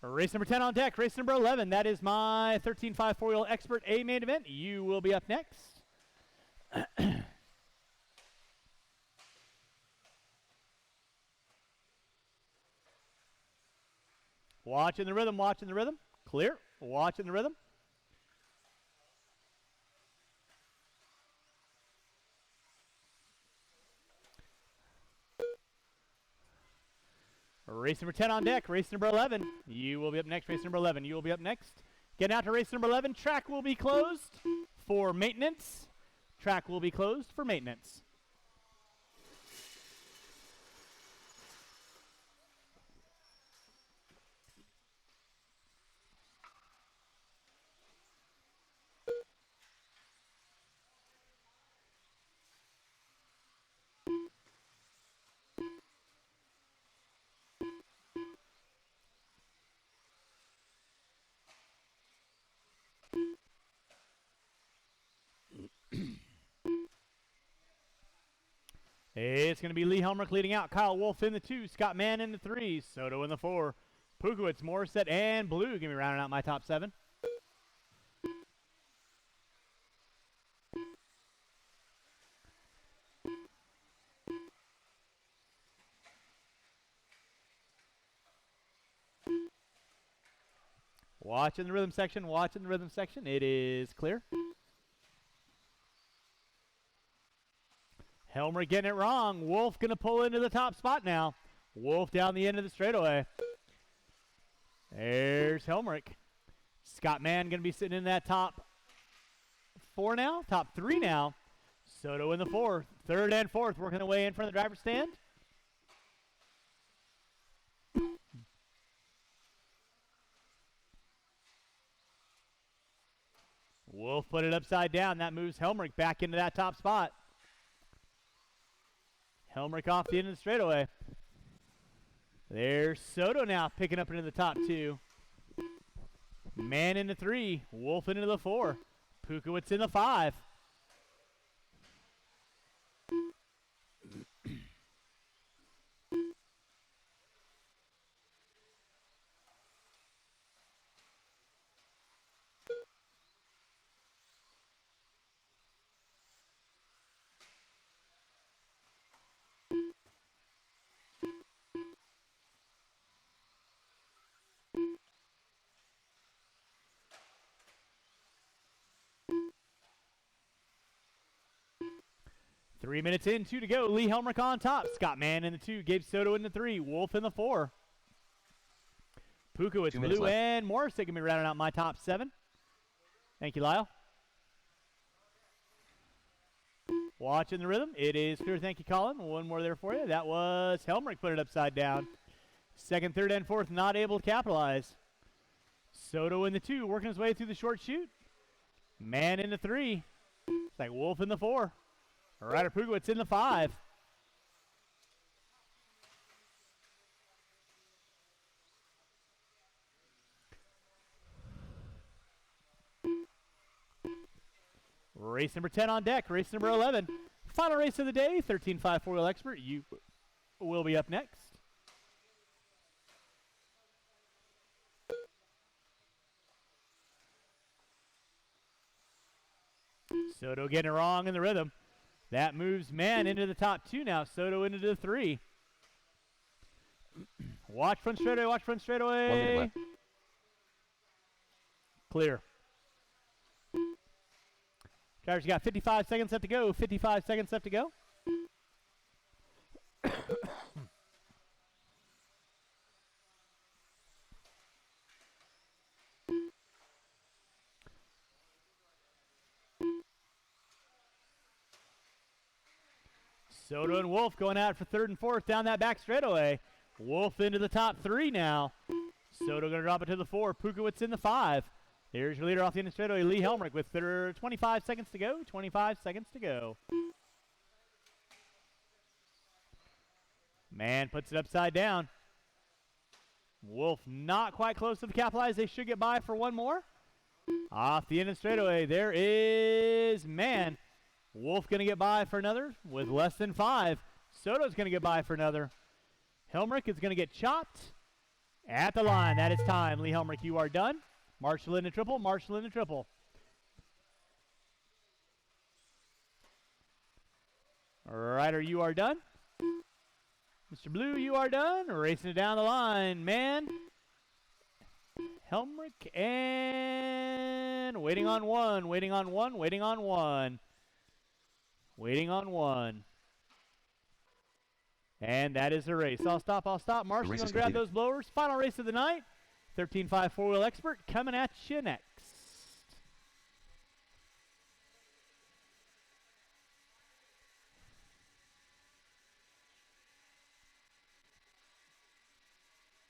Race number 10 on deck, race number 11. That is my 13.5 four-wheel expert A main event. You will be up next. Watching the rhythm, watching the rhythm. Clear, watching the rhythm. Race number 10 on deck, race number 11. You will be up next, race number 11. You will be up next. Getting out to race number 11. Track will be closed for maintenance. Track will be closed for maintenance. It's going to be Lee Helmrich leading out. Kyle Wolf in the 2. Scott Mann in the 3. Soto in the 4. Pukowitz, Morissette, and Blue going to be rounding out my top 7. Watching the rhythm section, watching the rhythm section. It is clear. Helmrich getting it wrong. Wolf going to pull into the top spot now. Wolf down the end of the straightaway. There's Helmrich. Scott Mann going to be sitting in that top 4 now. Top 3 now. Soto in the 4th. 3rd and 4th working their way in front of the driver's stand. Wolf put it upside down. That moves Helmrich back into that top spot. Helmrich off the end of the straightaway. There's Soto now picking up into the top 2. Mann into 3. Wolf into the 4. Pukowitz in the 5. Three minutes in, 2 to go. Lee Helmrich on top. Scott Mann in the 2. Gabe Soto in the 3. Wolf in the 4. Pukowitz, Blue, and Morris going to be rounding out my top 7. Thank you, Lyle. Watching the rhythm. It is clear. Thank you, Colin. One more there for you. That was Helmrich put it upside down. 2nd, 3rd, and 4th not able to capitalize. Soto in the 2, working his way through the short chute. Mann in the 3. It's like Wolf in the 4. Ryder Pukowitz in the 5. Race number 10 on deck. Race number 11. Final race of the day. 13.5 four-wheel expert. You will be up next. Soto getting it wrong in the rhythm. That moves Mann into the top 2 now. Soto into the 3. Watch front straightaway, watch front 1 minute straightaway. left. Clear. Drivers got 55 seconds left to go. 55 seconds left to go. Soto and Wolf going out for third and fourth down that back straightaway. Wolf into the top 3 now. Soto going to drop it to the 4. Pukowitz in the 5. There's your leader off the end of straightaway, Lee Helmrich, with 25 seconds to go. 25 seconds to go. Man puts it upside down. Wolf not quite close to the capitalize. They should get by for one more. Off the end of straightaway, there is Man. Wolf going to get by for another with less than 5. Soto's going to get by for another. Helmrich is going to get chopped at the line. That is time. Lee Helmrich, you are done. Marshall in the triple. Marshall in the triple. Ryder, you are done. Mr. Blue, you are done. Racing it down the line. Man. Helmrich and waiting on one. Waiting on one. Waiting on one. Waiting on one. And that is the race. I'll stop. Marshall's going to grab those blowers. Final race of the night. 13.5 four-wheel expert coming at you next.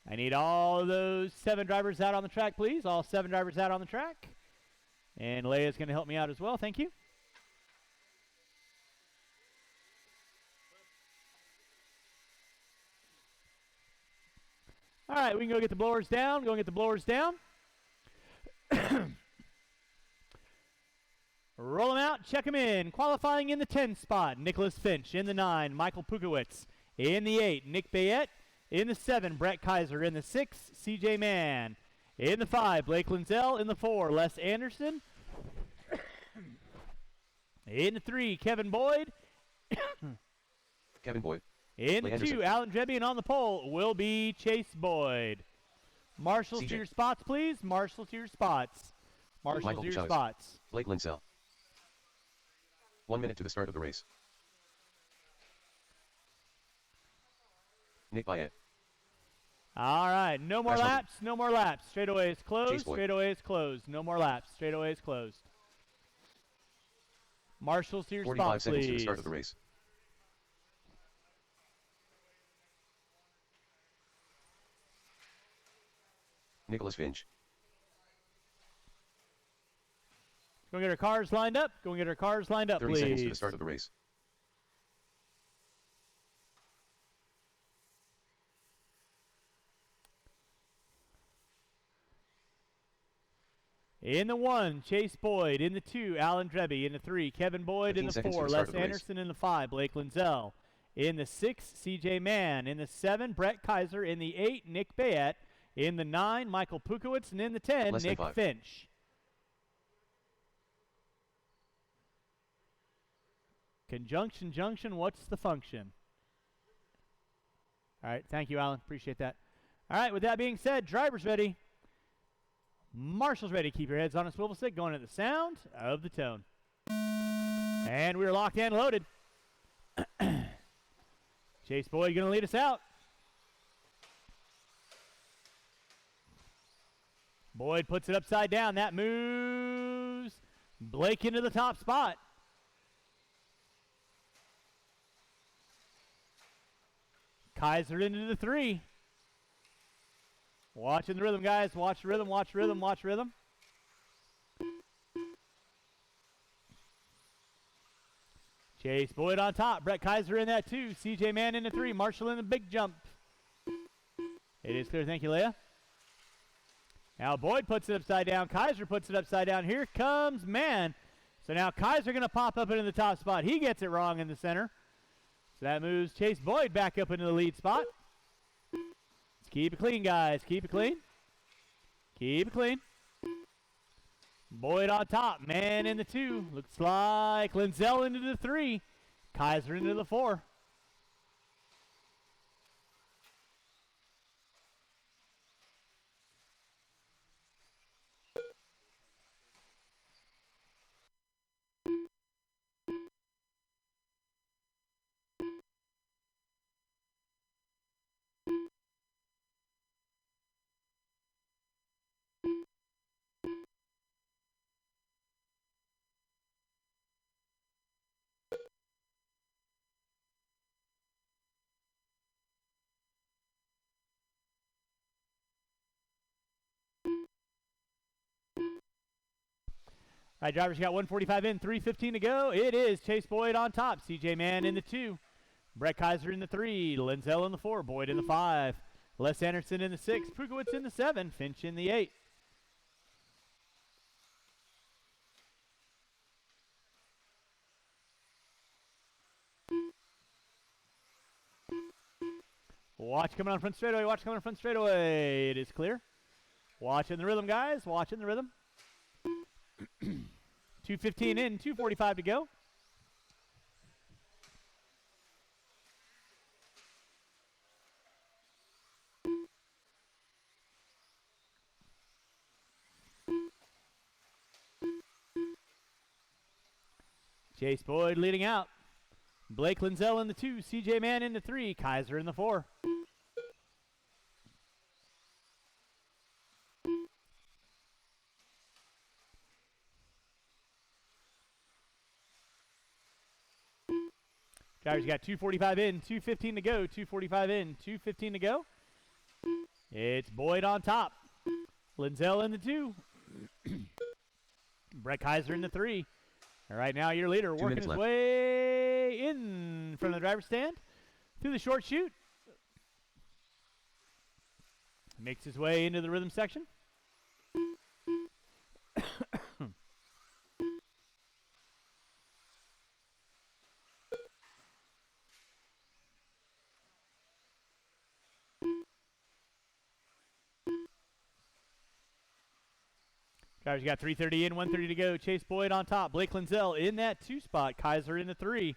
I need all of those 7 drivers out on the track, please. All 7 drivers out on the track. And Leia's going to help me out as well. Thank you. All right, we can go get the blowers down. Go and get the blowers down. Roll them out, check them in. Qualifying in the 10 spot, Nicholas Finch. In the 9, Michael Pukowitz. In the 8, Nick Bayette. In the 7, Brett Kaiser. In the 6, CJ Mann. In the 5, Blake Linzel. In the 4, Les Anderson. In the 3, Kevin Boyd. Kevin Boyd. In the 2, Alan Drebby, and on the pole will be Chase Boyd. Marshals to your spots, please. Marshals to your spots. Marshals to your spots. Blake Linzel. 1 minute to the start of the race. Nick Bayette. All right, no more laps, no more laps. Straightaway is closed, straightaway is closed. No more laps, straightaway is closed. Marshals to your spots, 45 seconds please. to the start of the race. Nicholas Finch. Go and get our cars lined up. Go and get our cars lined up, 30 please. seconds to the start of the race. In the 1, Chase Boyd. In the 2, Alan Drebby. In the 3, Kevin Boyd. In the 4, Les Anderson. In the 5, Blake Linzel. In the 6, CJ Mann. In the 7, Brett Kaiser. In the 8, Nick Bayette. In the 9, Michael Pukowitz. And in the 10, Nick Finch. Conjunction junction, what's the function? All right, thank you, Alan. Appreciate that. All right, with that being said, drivers ready. Marshall's ready. Keep your heads on a swivel stick, going at the sound of the tone. And we're locked and loaded. Chase Boyd going to lead us out. Boyd puts it upside down. That moves Blake into the top spot. Kaiser into the 3. Watching the rhythm, guys. Watch rhythm, watch rhythm, watch rhythm. Chase Boyd on top. Brett Kaiser in that 2. CJ Mann in the 3. Marshall in the big jump. It is clear. Thank you, Leia. Now Boyd puts it upside down. Kaiser puts it upside down. Here comes Mann. So now Kaiser going to pop up into the top spot. He gets it wrong in the center. So that moves Chase Boyd back up into the lead spot. Let's keep it clean, guys. Keep it clean. Keep it clean. Boyd on top. Mann in the 2. Looks like Linzel into the 3. Kaiser into the 4. All right, drivers, you got 145 in, 3:15 to go. It is Chase Boyd on top. CJ Mann in the 2. Brett Kaiser in the 3. Linzel in the 4. Boyd in the 5. Les Anderson in the 6. Pugowitz in the 7. Finch in the 8. Watch coming on front straightaway. Watch coming on front straightaway. It is clear. Watching the rhythm, guys. Watching the rhythm. 2:15 in, 2:45 to go. Chase Boyd leading out. Blake Linzel in the 2. CJ Mann in the 3. Kaiser in the 4. Drivers, you got 2:45 in, 2:15 to go. 2:45 in, 2:15 to go. It's Boyd on top. Linzel in the 2. Brett Kaiser in the 3. All right, now your leader 2 working minutes his left. way in front of the driver's stand through the short chute. Makes his way into the rhythm section. Drivers, you got 3:30 in, 1:30 to go. Chase Boyd on top. Blake Linzel in that 2 spot. Kaiser in the 3.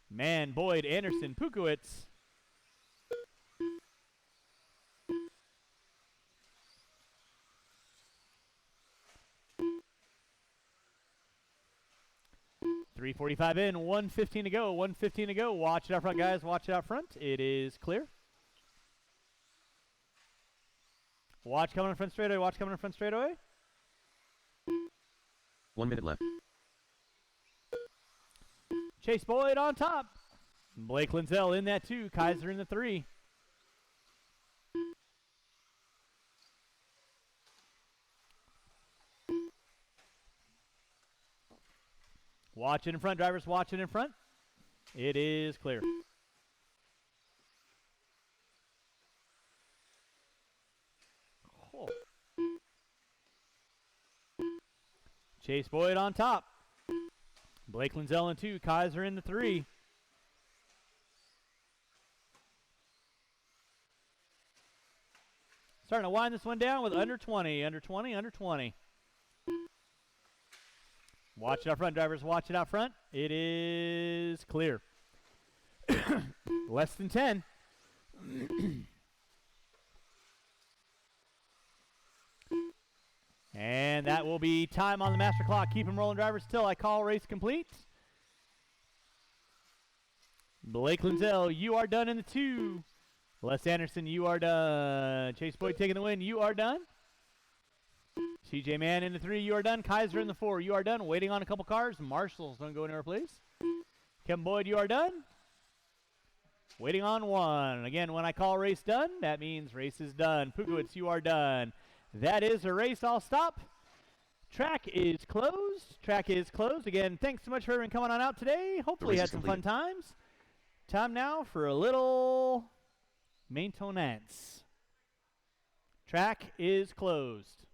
Mann, Boyd, Anderson, Pukowitz. .345 in, 1:15 to go. 1:15 to go. Watch it out front, guys. Watch it out front. It is clear. Watch coming in front straightaway. Watch coming in front straightaway. 1 minute left. Chase Boyd on top. Blake Linzel in that 2. Kaiser in the 3. Watch it in front, drivers. Watch it in front. It is clear. Chase Boyd on top. Blake Linzel in 2. Kaiser in the 3. Starting to wind this one down with under 20. Under 20, under 20. Watch it out front, drivers. Watch it out front. It is clear. Less than 10. And that will be time on the master clock. Keep them rolling, drivers, till I call race complete. Blake Linzel, you are done in the 2. Les Anderson, you are done. Chase Boyd taking the win, you are done. CJ Mann in the 3, you are done. Kaiser in the 4, you are done. Waiting on a couple cars. Marshall's don't go anywhere, please. Kevin Boyd, you are done. Waiting on 1. Again, when I call race done, that means race is done. Pugowitz, you are done. That is a race. I'll stop. Track is closed. Track is closed. Again, thanks so much for everyone coming on out today. Hopefully you had some fun times. Time now for a little maintenance. Track is closed.